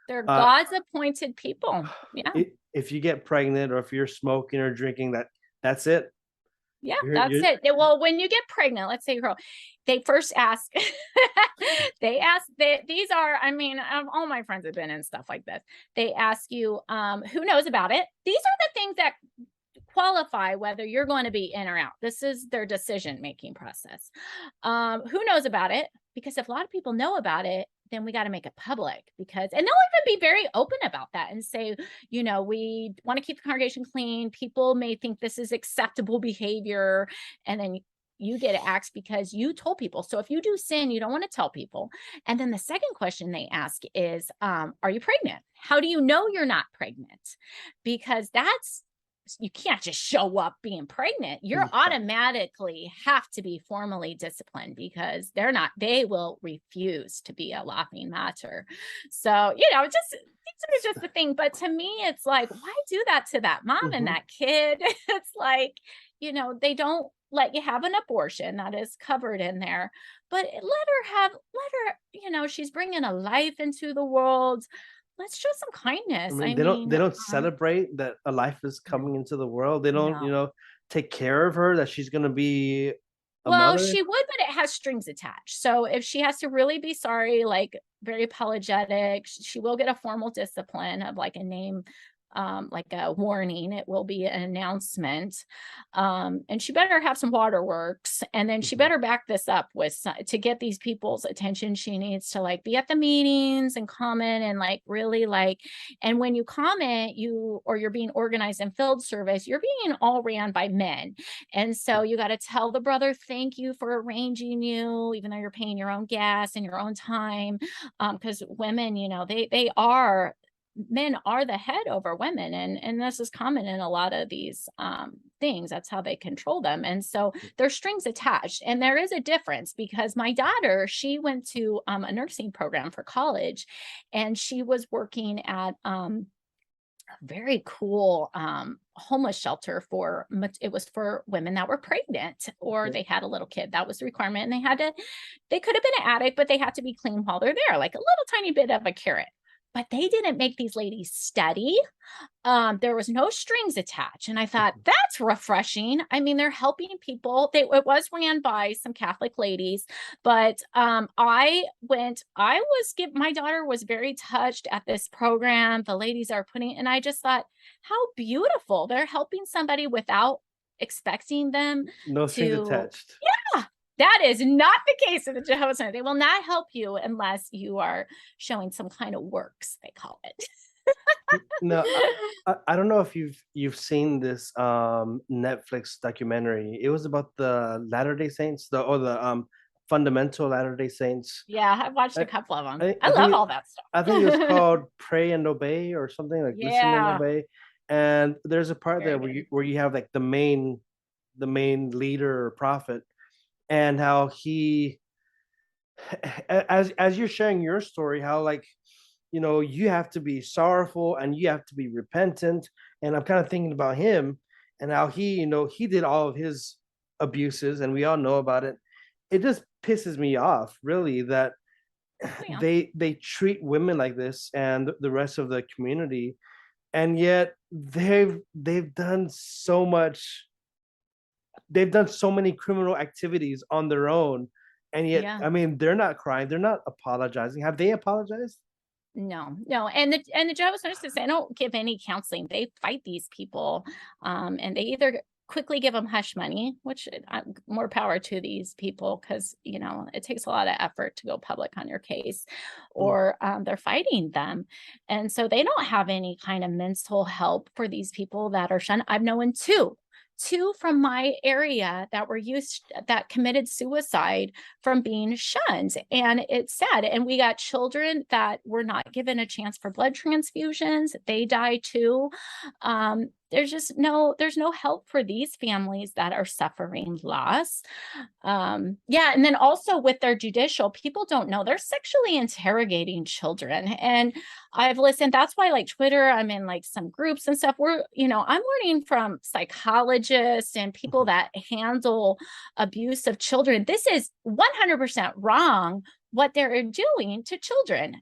They're Uh, God's appointed people. Yeah. If you get pregnant, or if you're smoking or drinking, that's it. Yeah, You're- that's it. Well, when you get pregnant, let's say girl, they first ask, these are, I mean, all my friends have been in stuff like this. They ask you, who knows about it? These are the things that qualify whether you're going to be in or out. This is their decision-making process. Who knows about it? Because if a lot of people know about it, then we got to make it public, and they'll even be very open about that and say, we want to keep the congregation clean. People may think this is acceptable behavior. And then you get axed because you told people. So if you do sin, you don't want to tell people. And then the second question they ask is, are you pregnant? How do you know you're not pregnant? Because you can't just show up being pregnant. You're automatically have to be formally disciplined, because they will refuse to be a laughing matter. So, these are just the thing. But to me, it's like, why do that to that mom and that kid? It's like, they don't let you have an abortion that is covered in there, but let her, she's bringing a life into the world. Let's show some kindness. I mean, they don't celebrate that a life is coming into the world. They don't, No. take care of her, that she's gonna be a Well, mother. she would, but it has strings attached. So if she has to really be sorry, like very apologetic, she will get a formal discipline of like a name, like a warning. It will be an announcement. And she better have some waterworks, and then she better back this up with to get these people's attention. She needs to like be at the meetings and comment, and like really like, and when you comment, you're being organized in field service, you're being all ran by men. And so you got to tell the brother, thank you for arranging you, even though you're paying your own gas and your own time. Because women, men are the head over women, and this is common in a lot of these things. That's how they control them. And so there's strings attached, and there is a difference, because my daughter, she went to a nursing program for college, and she was working at a very cool homeless shelter it was for women that were pregnant, or they had a little kid. That was the requirement, and they could have been an addict, but they had to be clean while they're there, like a little tiny bit of a carrot. but they didn't make these ladies study. There was no strings attached. And I thought, that's refreshing. I mean, they're helping people. It was ran by some Catholic ladies, but my daughter was very touched at this program. The ladies are putting, and I just thought, how beautiful. They're helping somebody without expecting them No strings to. attached. Yeah. That is not the case of the Jehovah's Witnesses. They will not help you unless you are showing some kind of works, they call it. No, I don't know if you've seen this Netflix documentary. It was about the Latter-day Saints, the fundamental Latter-day Saints. Yeah, I've watched I, a couple of them. I, I I love think all that stuff. I think it was called Pray and Obey or something like Listen and Yeah, Obey. And there's a part very there good. where you have like the main leader or prophet, and how he, as you're sharing your story, how like, you have to be sorrowful and you have to be repentant. And I'm kind of thinking about him and how he did all of his abuses, and we all know about it. It just pisses me off, really, that Yeah. they treat women like this and the rest of the community, and yet they've done so much. They've done so many criminal activities on their own, and yet, Yeah. I mean, they're not crying, they're not apologizing. Have they apologized? No. And the Jehovah's Witnesses, they don't give any counseling. They fight these people. And they either quickly give them hush money, which more power to these people, because it takes a lot of effort to go public on your case, or they're fighting them. And so they don't have any kind of mental help for these people that are shunned. I've known two from my area that committed suicide from being shunned. And it's sad. And we got children that were not given a chance for blood transfusions. They die too. There's no help for these families that are suffering loss. Yeah. And then also with their judicial, people don't know they're sexually interrogating children. And I've listened, that's why like Twitter, I'm in like some groups and stuff where, I'm learning from psychologists and people that handle abuse of children. This is 100% wrong what they're doing to children.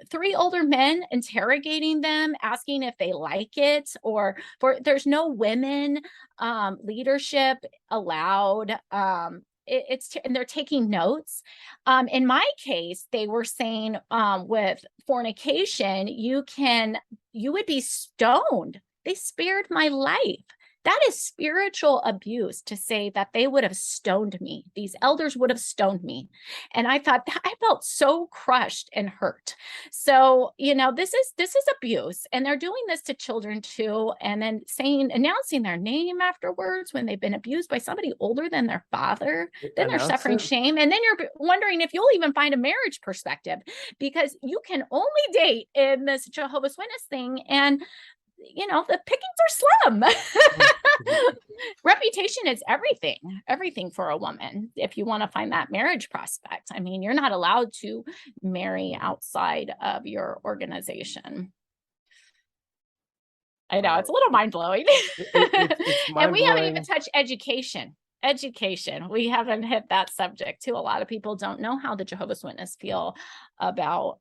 3 older men interrogating them, asking if they like it, there's no women leadership allowed. And they're taking notes. In my case, they were saying with fornication, you would be stoned. They spared my life. That is spiritual abuse, to say that they would have stoned me. These elders would have stoned me. And I thought, I felt so crushed and hurt. So, this is abuse, and they're doing this to children too. And then announcing their name afterwards when they've been abused by somebody older than their father, then they're suffering shame. And then you're wondering if you'll even find a marriage perspective, because you can only date in this Jehovah's Witness thing. And the pickings are slim. Reputation is everything for a woman. If you want to find that marriage prospect, I mean, you're not allowed to marry outside of your organization. I know, it's a little mind-blowing. And we haven't even touched education. We haven't hit that subject too. A lot of people don't know how the Jehovah's Witnesses feel about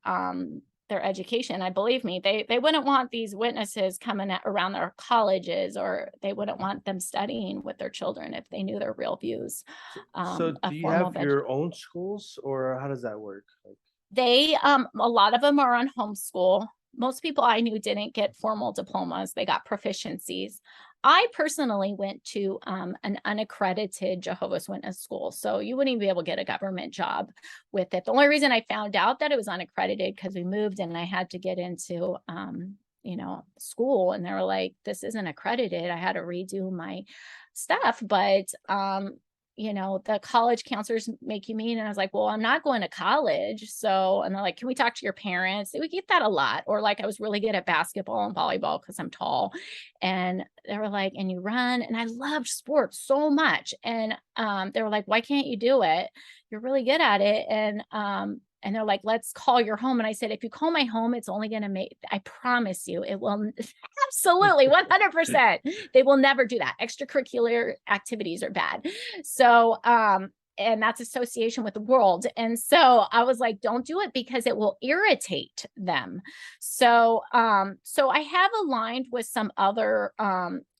their education. I believe me, they wouldn't want these witnesses coming around their colleges, or they wouldn't want them studying with their children if they knew their real views. So do you have your own schools, or how does that work? They a lot of them are on homeschool. Most people I knew didn't get formal diplomas. They got proficiencies. I personally went to an unaccredited Jehovah's Witness school. So you wouldn't even be able to get a government job with it. The only reason I found out that it was unaccredited, because we moved and I had to get into, school, and they were like, this isn't accredited. I had to redo my stuff. But the college counselors make you mean. And I was like, well, I'm not going to college. So, and they're like, can we talk to your parents? We get that a lot. Or like, I was really good at basketball and volleyball because I'm tall. And they were like, and you run. And I loved sports so much. And they were like, why can't you do it? You're really good at it. And they're like, let's call your home. And I said, if you call my home, it's only going to I promise you, it will absolutely 100%. They will never do that. Extracurricular activities are bad. So, and that's association with the world. And so I was like, don't do it because it will irritate them. So I have aligned with some other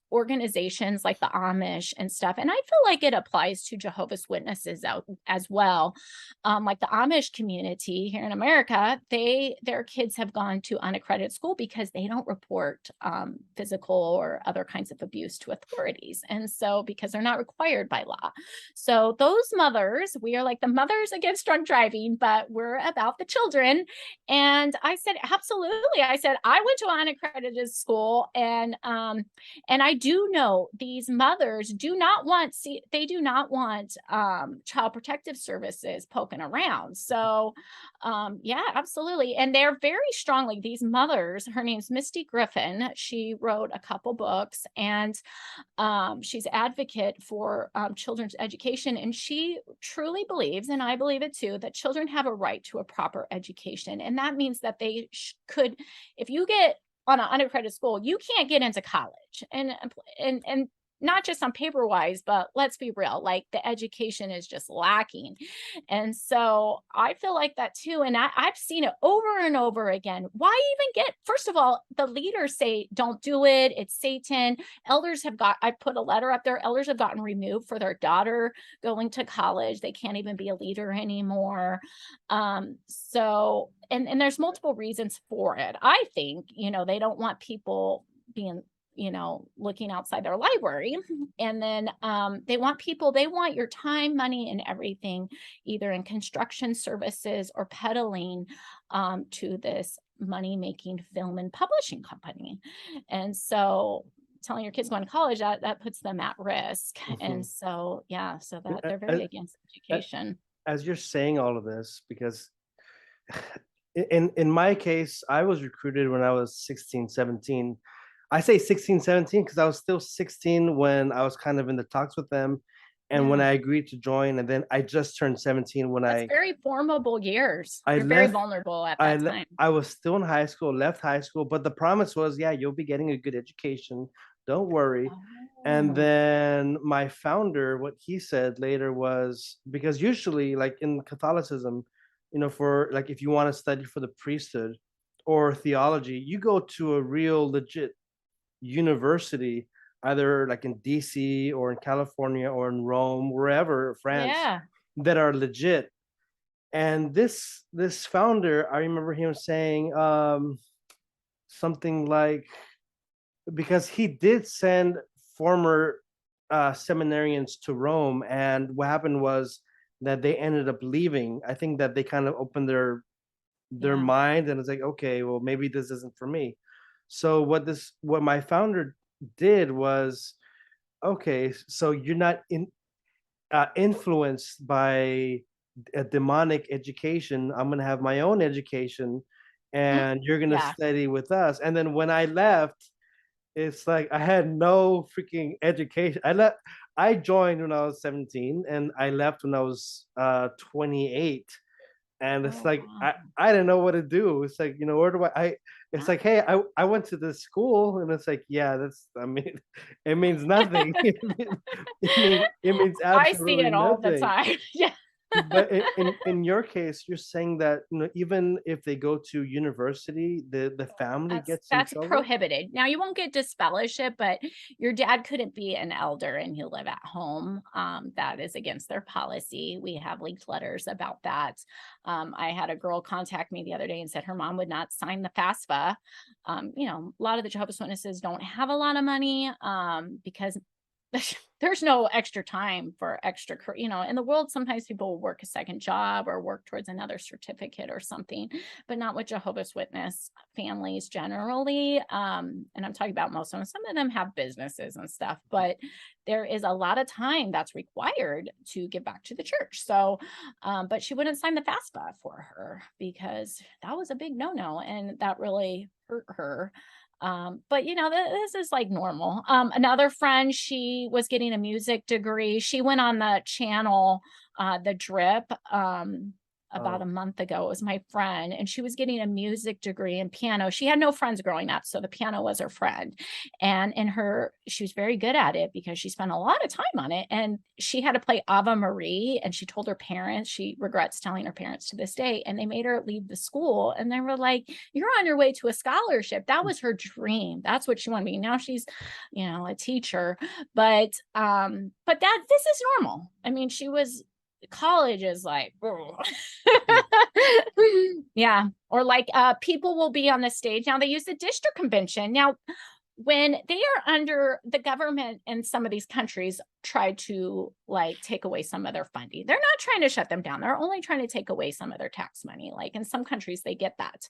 organizations like the Amish and stuff. And I feel like it applies to Jehovah's Witnesses out as well. Like the Amish community here in America, their kids have gone to unaccredited school because they don't report physical or other kinds of abuse to authorities. And so because they're not required by law. So those mothers, we are like the mothers against drunk driving, but we're about the children. And I said, absolutely. I said, I went to an unaccredited school, and I do know these mothers do not want, they do not want child protective services poking around. So yeah, absolutely. And they're very strongly, these mothers, her name's Misty Griffin. She wrote a couple books, and she's advocate for children's education. And she truly believes, and I believe it too, that children have a right to a proper education. And that means that they could, if you get on an unaccredited school, you can't get into college, and not just on paper wise, but let's be real, like the education is just lacking. And so I feel like that too. And I've seen it over and over again. Why even get, first of all, the leaders say, don't do it. It's Satan. Elders have I put a letter up there. Elders have gotten removed for their daughter going to college. They can't even be a leader anymore. So, and there's multiple reasons for it. I think, they don't want people being, looking outside their library. And then they want your time, money, and everything, either in construction services or peddling to this money-making film and publishing company. And so telling your kids going to college, that puts them at risk. And so, yeah, so that they're very against education. As you're saying all of this, because in my case, I was recruited when I was 16, 17. I say 16, 17 because I was still 16 when I was kind of in the talks with them, and when I agreed to join, and then I just turned 17 when That's very formable years. I You're very left. vulnerable at that time. I was still in high school, left high school, but the promise was, yeah, you'll be getting a good education. Don't worry. And then my founder, what he said later was, because usually, like in Catholicism, for like if you want to study for the priesthood or theology, you go to a real legit university, either like in DC or in California or in Rome, wherever, France, that are legit. And this founder, I remember him saying something like, because he did send former seminarians to Rome, and what happened was that they ended up leaving. I think that they kind of opened their mind, and it's like, okay, well, maybe this isn't for me. So what my founder did was, okay, so you're not influenced by a demonic education. I'm gonna have my own education, and you're gonna study with us. And then when I left, it's like I had no freaking education. I joined when I was 17, and I left when I was 28. And it's like I didn't know what to do. It's like, where do it's like, hey, I went to this school, and it's like, yeah, it means nothing. It means I absolutely see it all the nothing. time. Yeah. But in your case, you're saying that even if they go to university, the family gets in That's trouble? prohibited. Now you won't get disfellowship, but your dad couldn't be an elder and you live at home. That is against their policy. We have leaked letters about that. I had a girl contact me the other day and said her mom would not sign the FAFSA. A lot of the Jehovah's Witnesses don't have a lot of money because there's no extra time for extra, in the world, sometimes people will work a second job or work towards another certificate or something, but not with Jehovah's Witness families generally. And I'm talking about most of them. Some of them have businesses and stuff, but there is a lot of time that's required to give back to the church. So, but she wouldn't sign the FAFSA for her because that was a big no-no, and that really hurt her. But this is like normal. Another friend, she was getting a music degree. She went on the channel, The Drip. about Oh, a month ago. It was my friend, and she was getting a music degree in piano. She had no friends growing up, so the piano was her friend. And she was very good at it because she spent a lot of time on it. And she had to play Ave Marie, and she told her parents, she regrets telling her parents to this day, and they made her leave the school. And they were like, "You're on your way to a scholarship." That was her dream. That's what she wanted to be. Now she's, a teacher. But this is normal. I mean, she was college is like mm, yeah, or like people will be on the stage. Now they use the district convention. Now when they are under the government in some of these countries try to like take away some of their funding. They're not trying to shut them down. They're only trying to take away some of their tax money. Like in some countries, they get that.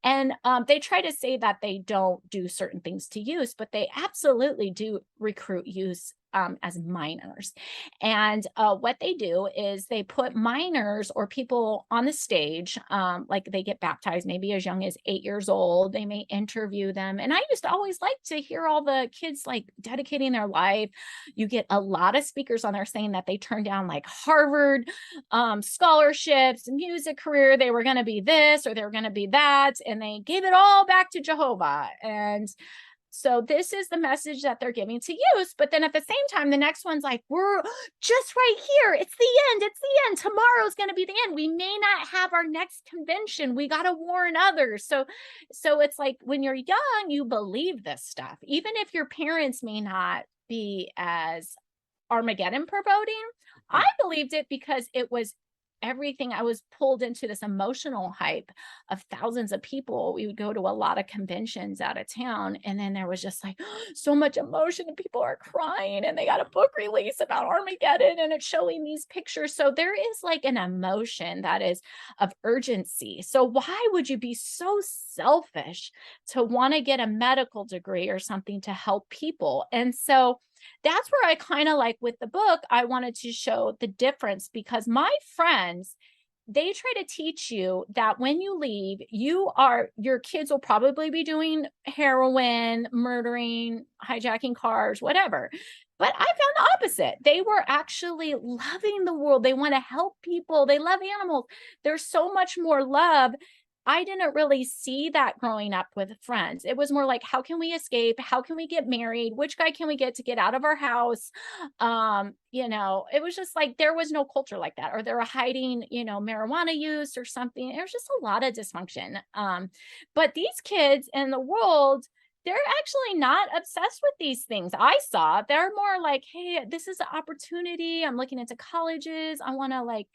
And they try to say that they don't do certain things to youth, but they absolutely do recruit youth as minors. And what they do is they put minors or people on the stage, like they get baptized maybe as young as 8 years old. They may interview them. And I used to always like to hear all the kids like dedicating their life. You get a lot of speakers on there saying that they turned down like Harvard scholarships, music career. They were going to be this or they were going to be that. And they gave it all back to Jehovah. And so this is the message that they're giving to youth. But then at the same time, the next one's like, we're just right here. It's the end. It's the end. Tomorrow's going to be the end. We may not have our next convention. We got to warn others. So it's like when you're young, you believe this stuff, even if your parents may not be as Armageddon promoting. I believed it because it was everything. I was pulled into this emotional hype of thousands of people. We would go to a lot of conventions out of town, and then there was just like so much emotion, and people are crying, and they got a book release about Armageddon, and it's showing these pictures. So there is like an emotion that is of urgency. So why would you be so selfish to want to get a medical degree or something to help people? And so that's where I kind of like with the book, I wanted to show the difference because my friends, they try to teach you that when you leave, your kids will probably be doing heroin, murdering, hijacking cars, whatever. But I found the opposite. They were actually loving the world. They want to help people. They love animals. There's so much more love. I didn't really see that growing up with friends. It was more like, how can we escape? How can we get married? Which guy can we get to get out of our house? It was just like there was no culture like that, or they were hiding, marijuana use or something. It was just a lot of dysfunction. But these kids in the world, they're actually not obsessed with these things. I saw they're more like, hey, this is an opportunity. I'm looking into colleges. I want to like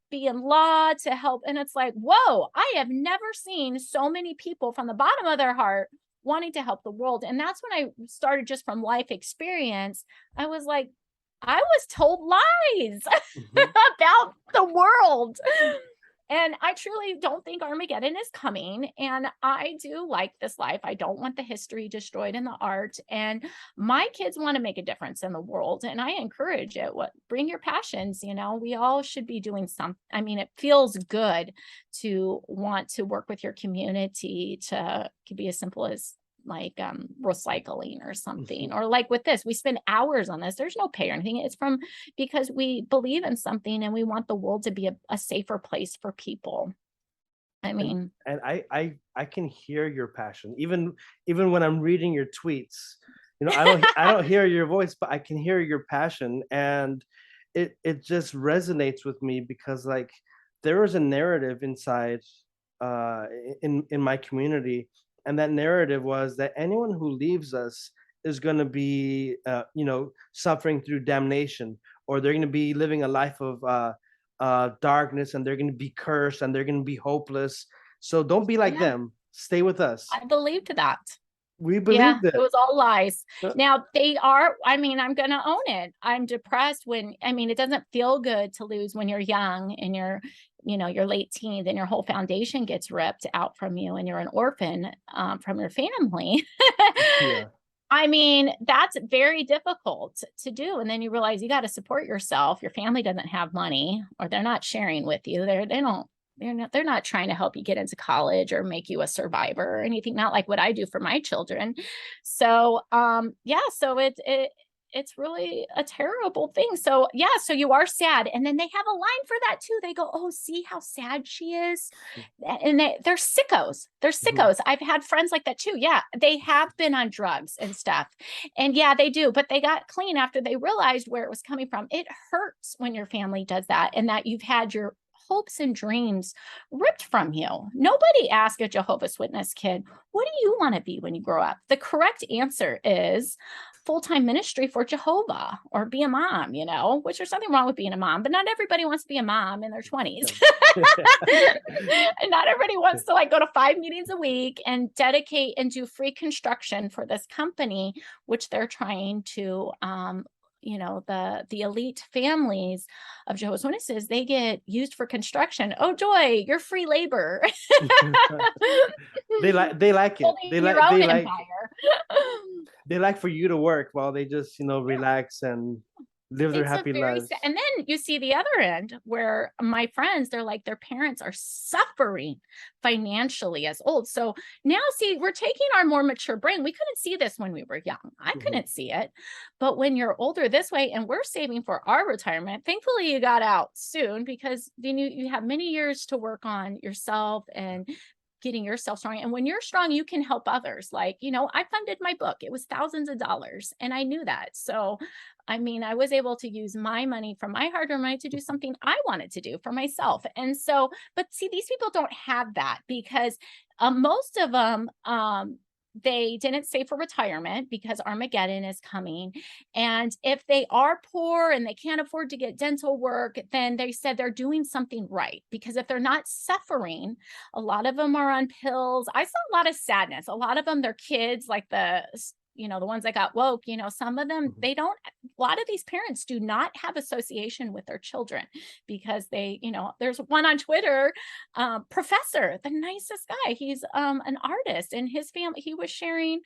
be in law to help. And it's like, whoa, I have never seen so many people from the bottom of their heart wanting to help the world. And that's when I started just from life experience. I was like, I was told lies mhm. about the world. And I truly don't think Armageddon is coming. And I do like this life. I don't want the history destroyed in the art. And my kids want to make a difference in the world. And I encourage it. Bring your passions. We all should be doing something. I mean, it feels good to want to work with your community to could be as simple as like recycling or something, or like with this, we spend hours on this. There's no pay or anything. It's because we believe in something and we want the world to be a safer place for people. I and mean, and I can hear your passion even when I'm reading your tweets. I don't hear your voice, but I can hear your passion, and it just resonates with me because like there is a narrative inside in my community, and that narrative was that anyone who leaves us is going to be suffering through damnation, or they're going to be living a life of darkness, and they're going to be cursed, and they're going to be hopeless. So don't be like yeah, them. Stay with us. I believed that. We Yeah, believed it. it was all lies. Uh, Now I mean, I'm going to own it. I'm depressed it doesn't feel good to lose when you're young and your late teens and your whole foundation gets ripped out from you and you're an orphan from your family. yeah. I mean, that's very difficult to do. And then you realize you got to support yourself. Your family doesn't have money, or they're not sharing with you. They're not trying to help you get into college or make you a survivor or anything, not like what I do for my children. So, yeah, so it's really a terrible thing. So yeah, so you are sad. And then they have a line for that too. They go, "Oh, see how sad she is." And they're sickos. They're Mhm. sickos. I've had friends like that too. Yeah, they have been on drugs and stuff. And yeah, they do, but they got clean after they realized where it was coming from. It hurts when your family does that and that you've had your hopes and dreams ripped from you. Nobody asked a Jehovah's Witness kid, "What do you want to be when you grow up?" The correct answer is full-time ministry for Jehovah or be a mom, which there's nothing wrong with being a mom, but not everybody wants to be a mom in their 20s. And not everybody wants to like go to 5 meetings a week and dedicate and do free construction for this company, which they're trying to the elite families of Jehovah's Witnesses, they get used for construction. Oh joy, you're free labor. They like it. Building They your like own they like empire. they like for you to work while they just, relax and live their It's a happy very sad, lives. and then you see the other end where my friends, they're like their parents are suffering financially as old. So now see, we're taking our more mature brain. We couldn't see this when we were young. I Mhm. couldn't see it. But when you're older this way and we're saving for our retirement, thankfully you got out soon because then you have many years to work on yourself and getting yourself strong. And when you're strong, you can help others. Like, I funded my book. It was thousands of dollars and I knew that. So I mean, I was able to use my money from my hard-earned money to do something I wanted to do for myself. And so, but see, these people don't have that because most of them, they didn't save for retirement because Armageddon is coming. And if they are poor and they can't afford to get dental work, then they said they're doing something right. Because if they're not suffering, a lot of them are on pills. I saw a lot of sadness. A lot of them, their kids, like the ones that got woke, some of them, Mhm. they don't, a lot of these parents do not have association with their children because there's one on Twitter, Professor, the nicest guy. He's an artist and his family, he was sharing,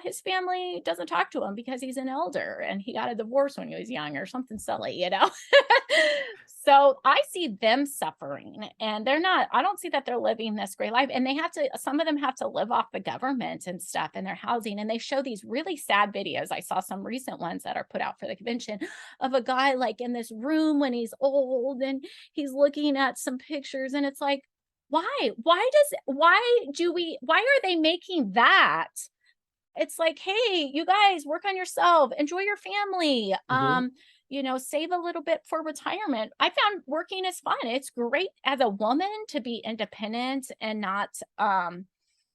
his family doesn't talk to him because he's an elder and he got a divorce when he was young or something silly. So I see them suffering and I don't see that they're living this great life. And some of them have to live off the government and stuff in their housing. And they show these really sad videos. I saw some recent ones that are put out for the convention of a guy like in this room when he's old and he's looking at some pictures and it's like, why are they making that? It's like, hey, you guys work on yourself, enjoy your family, Mhm. save a little bit for retirement. I found working is fun. It's great as a woman to be independent and not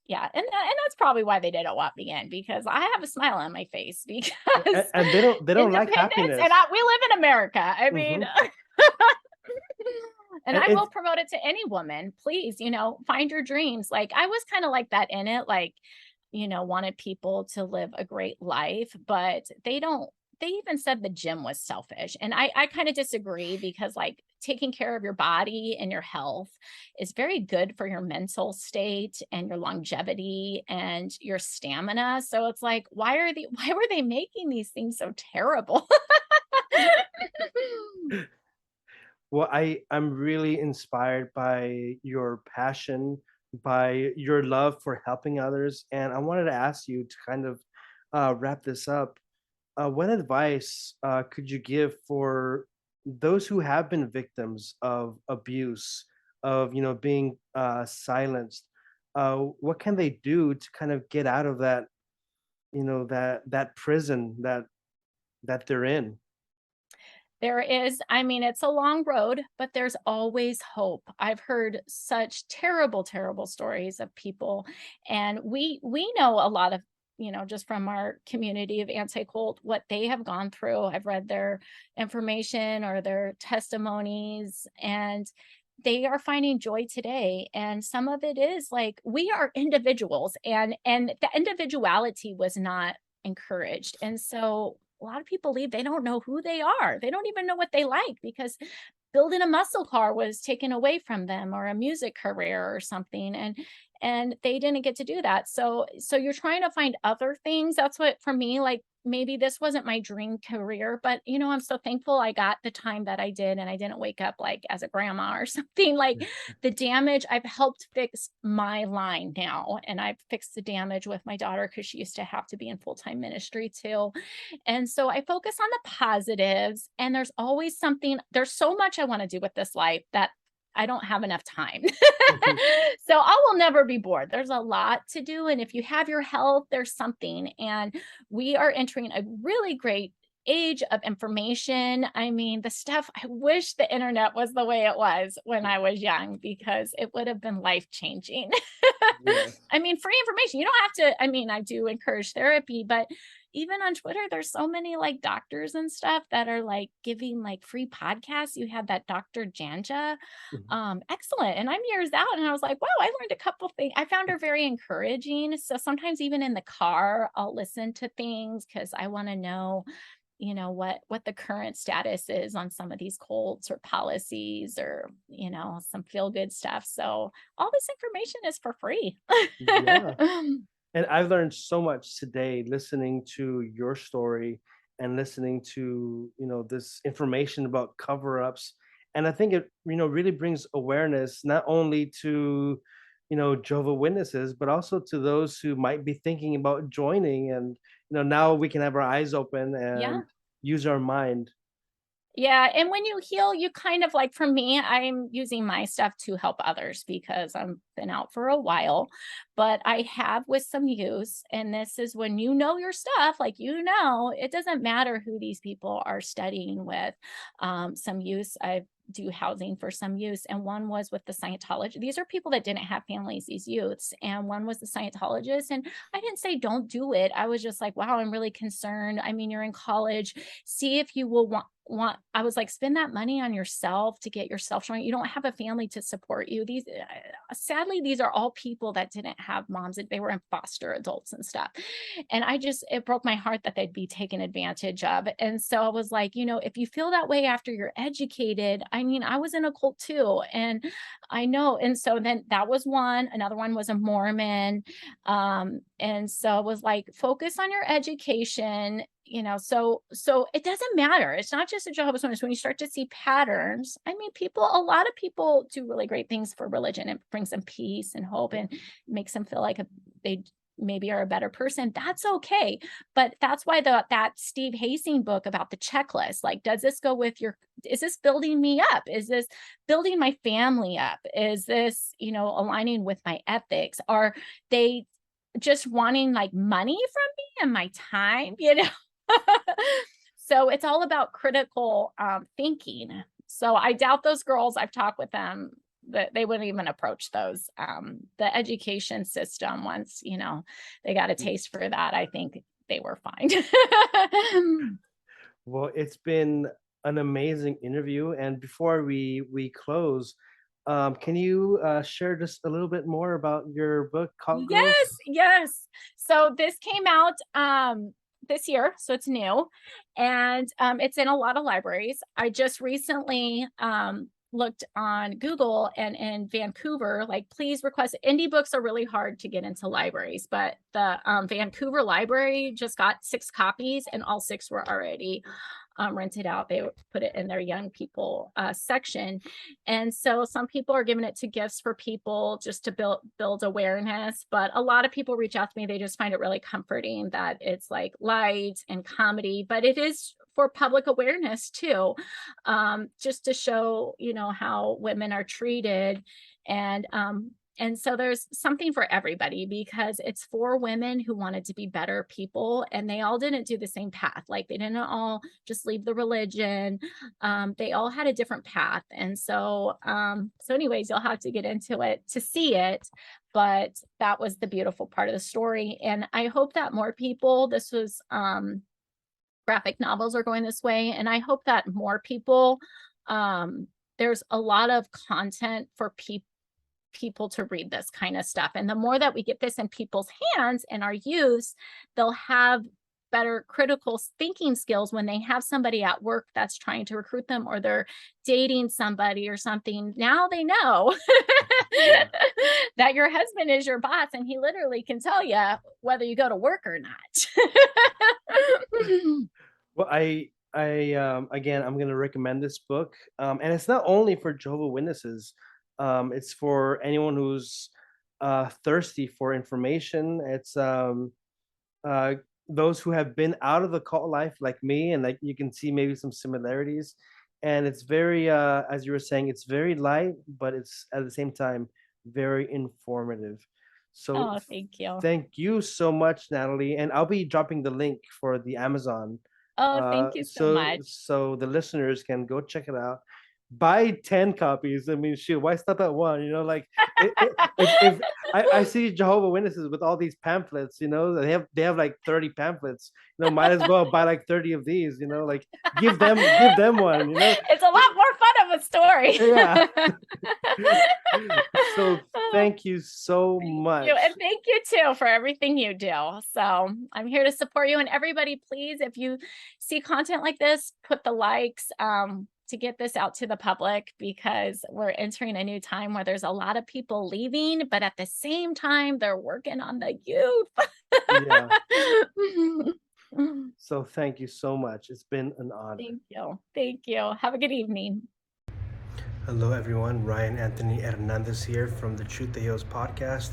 yeah, and that's probably why they didn't want me in because I have a smile on my face because And they don't like independence and happiness. we live in America. I mean, Mhm. and And I will it's promote it to any woman. Please, find your dreams. Like I was kind of like that in it, like, wanted people to live a great life, but they even said the gym was selfish. And I kind of disagree because like taking care of your body and your health is very good for your mental state and your longevity and your stamina. So it's like, why were they making these things so terrible? Well, I'm really inspired by your passion, by your love for helping others, and I wanted to ask you to kind of wrap this up. What advice could you give for those who have been victims of abuse, of being silenced? What can they do to kind of get out of that, that prison that they're in? There is, I mean, it's a long road, but there's always hope. I've heard such terrible, terrible stories of people, and we know a lot of, just from our community of anti-cult, what they have gone through. I've read their information or their testimonies, and they are finding joy today. And some of it is like we are individuals, and the individuality was not encouraged. And so a lot of people leave, they don't know who they are. They don't even know what they like because building a muscle car was taken away from them or a music career or something. And and they didn't get to do that. So you're trying to find other things. That's what, for me, like, maybe this wasn't my dream career, but I'm so thankful I got the time that I did, and I didn't wake up like as a grandma or something. Like, the damage, I've helped fix my line now, and I've fixed the damage with my daughter because she used to have to be in full-time ministry too. And so I focus on the positives, and there's so much I want to do with this life that I don't have enough time. Mhm. So I will never be bored. There's a lot to do. And if you have your health, there's something. And we are entering a really great age of information. I mean, the stuff, I wish the internet was the way it was when I was young, because it would have been life changing. Yes. I mean, free information. You don't have to, I mean, I do encourage therapy, but even on Twitter, there's so many like doctors and stuff that are like giving like free podcasts. You had that Dr. Janja, Mhm. excellent. And I'm years out, and I was like, wow, I learned a couple things. I found her very encouraging. So sometimes even in the car, I'll listen to things because I want to know, what the current status is on some of these cults or policies, or some feel good stuff. So all this information is for free. Yeah. And I've learned so much today listening to your story and listening to, this information about cover-ups. And I think it, really brings awareness not only to, Jehovah Witnesses, but also to those who might be thinking about joining. And, now we can have our eyes open Yeah. and use our mind. Yeah, and when you heal, you kind of like, for me, I'm using my stuff to help others because I've been out for a while, but I have with some use. And this is when you know your stuff, like, it doesn't matter who these people are studying with. Some use, I do housing for some use, and one was with the Scientology. These are people that didn't have families, these youths, and one was the Scientologist. And I didn't say don't do it. I was just like, wow, I'm really concerned. I mean, you're in college, see if you will want I was like, spend that money on yourself to get yourself strong. You don't have a family to support you. These sadly, these are all people that didn't have moms, and they were in foster adults and stuff. And it broke my heart that they'd be taken advantage of. And so I was like, if you feel that way after you're educated, I mean, I was in a cult too, and I know. And so then that was one. Another one was a Mormon. And so it was like, focus on your education. So it doesn't matter. It's not just a Jehovah's Witness. When you start to see patterns, I mean, a lot of people do really great things for religion. It brings them peace and hope and makes them feel like they maybe are a better person. That's okay. But that's why that Steve Hasing book about the checklist, like, is this building me up? Is this building my family up? Is this, aligning with my ethics? Are they just wanting like money from me and my time? So it's all about critical thinking. So I doubt those girls, I've talked with them, that they wouldn't even approach those. The education system, once, they got a taste for that, I think they were fine. Well, it's been an amazing interview. And before we close, can you share just a little bit more about your book, Cult Girls? Yes, yes. So this came out this year, so it's new, and it's in a lot of libraries. I just recently looked on Google, and in Vancouver, like, please request. Indie books are really hard to get into libraries, but the Vancouver library just got 6 copies, and all 6 were already rented out. They put it in their young people section. And so some people are giving it to gifts for people just to build awareness. But a lot of people reach out to me. They just find it really comforting that it's like light and comedy, but it is for public awareness too, just to show, how women are treated. And so there's something for everybody, because it's for women who wanted to be better people, and they all didn't do the same path. Like, they didn't all just leave the religion. They all had a different path. And so anyways, you'll have to get into it to see it. But that was the beautiful part of the story. And I hope that more people, this was graphic novels are going this way. And I hope that more people, there's a lot of content for people to read this kind of stuff. And the more that we get this in people's hands and our youth, they'll have better critical thinking skills when they have somebody at work that's trying to recruit them, or they're dating somebody or something. Now they know Yeah. that your husband is your boss and he literally can tell you whether you go to work or not. Well, again, I'm gonna recommend this book, and it's not only for Jehovah Witnesses. It's for anyone who's thirsty for information. It's uh, those who have been out of the cult life, like me, and like you can see maybe some similarities. And it's very, as you were saying, it's very light, but it's at the same time very informative. So Oh, thank you. thank you so much, Natalie, and I'll be dropping the link for the Amazon, Oh, thank you so much. so the listeners can go check it out. Buy 10 copies. I mean, shoot, why stop at one? You know, like if I see Jehovah Witnesses with all these pamphlets, you know, they have like 30 pamphlets. You know, might as well buy like 30 of these. You know, like give them one. You know, It's a lot more fun of a story. yeah. So thank you so much. And thank you too for everything you do. So I'm here to support you. And everybody, please, if you see content like this, put the likes to get this out to the public, because we're entering a new time where there's a lot of people leaving, but at the same time, they're working on the youth. Yeah. So thank you so much. It's been an honor. Thank you. Thank you. Have a good evening. Hello, everyone. Ryan Anthony Hernandez here from the Truth That Heals podcast.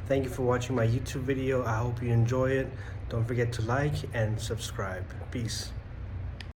Thank you for watching my YouTube video. I hope you enjoy it. Don't forget to like and subscribe. Peace.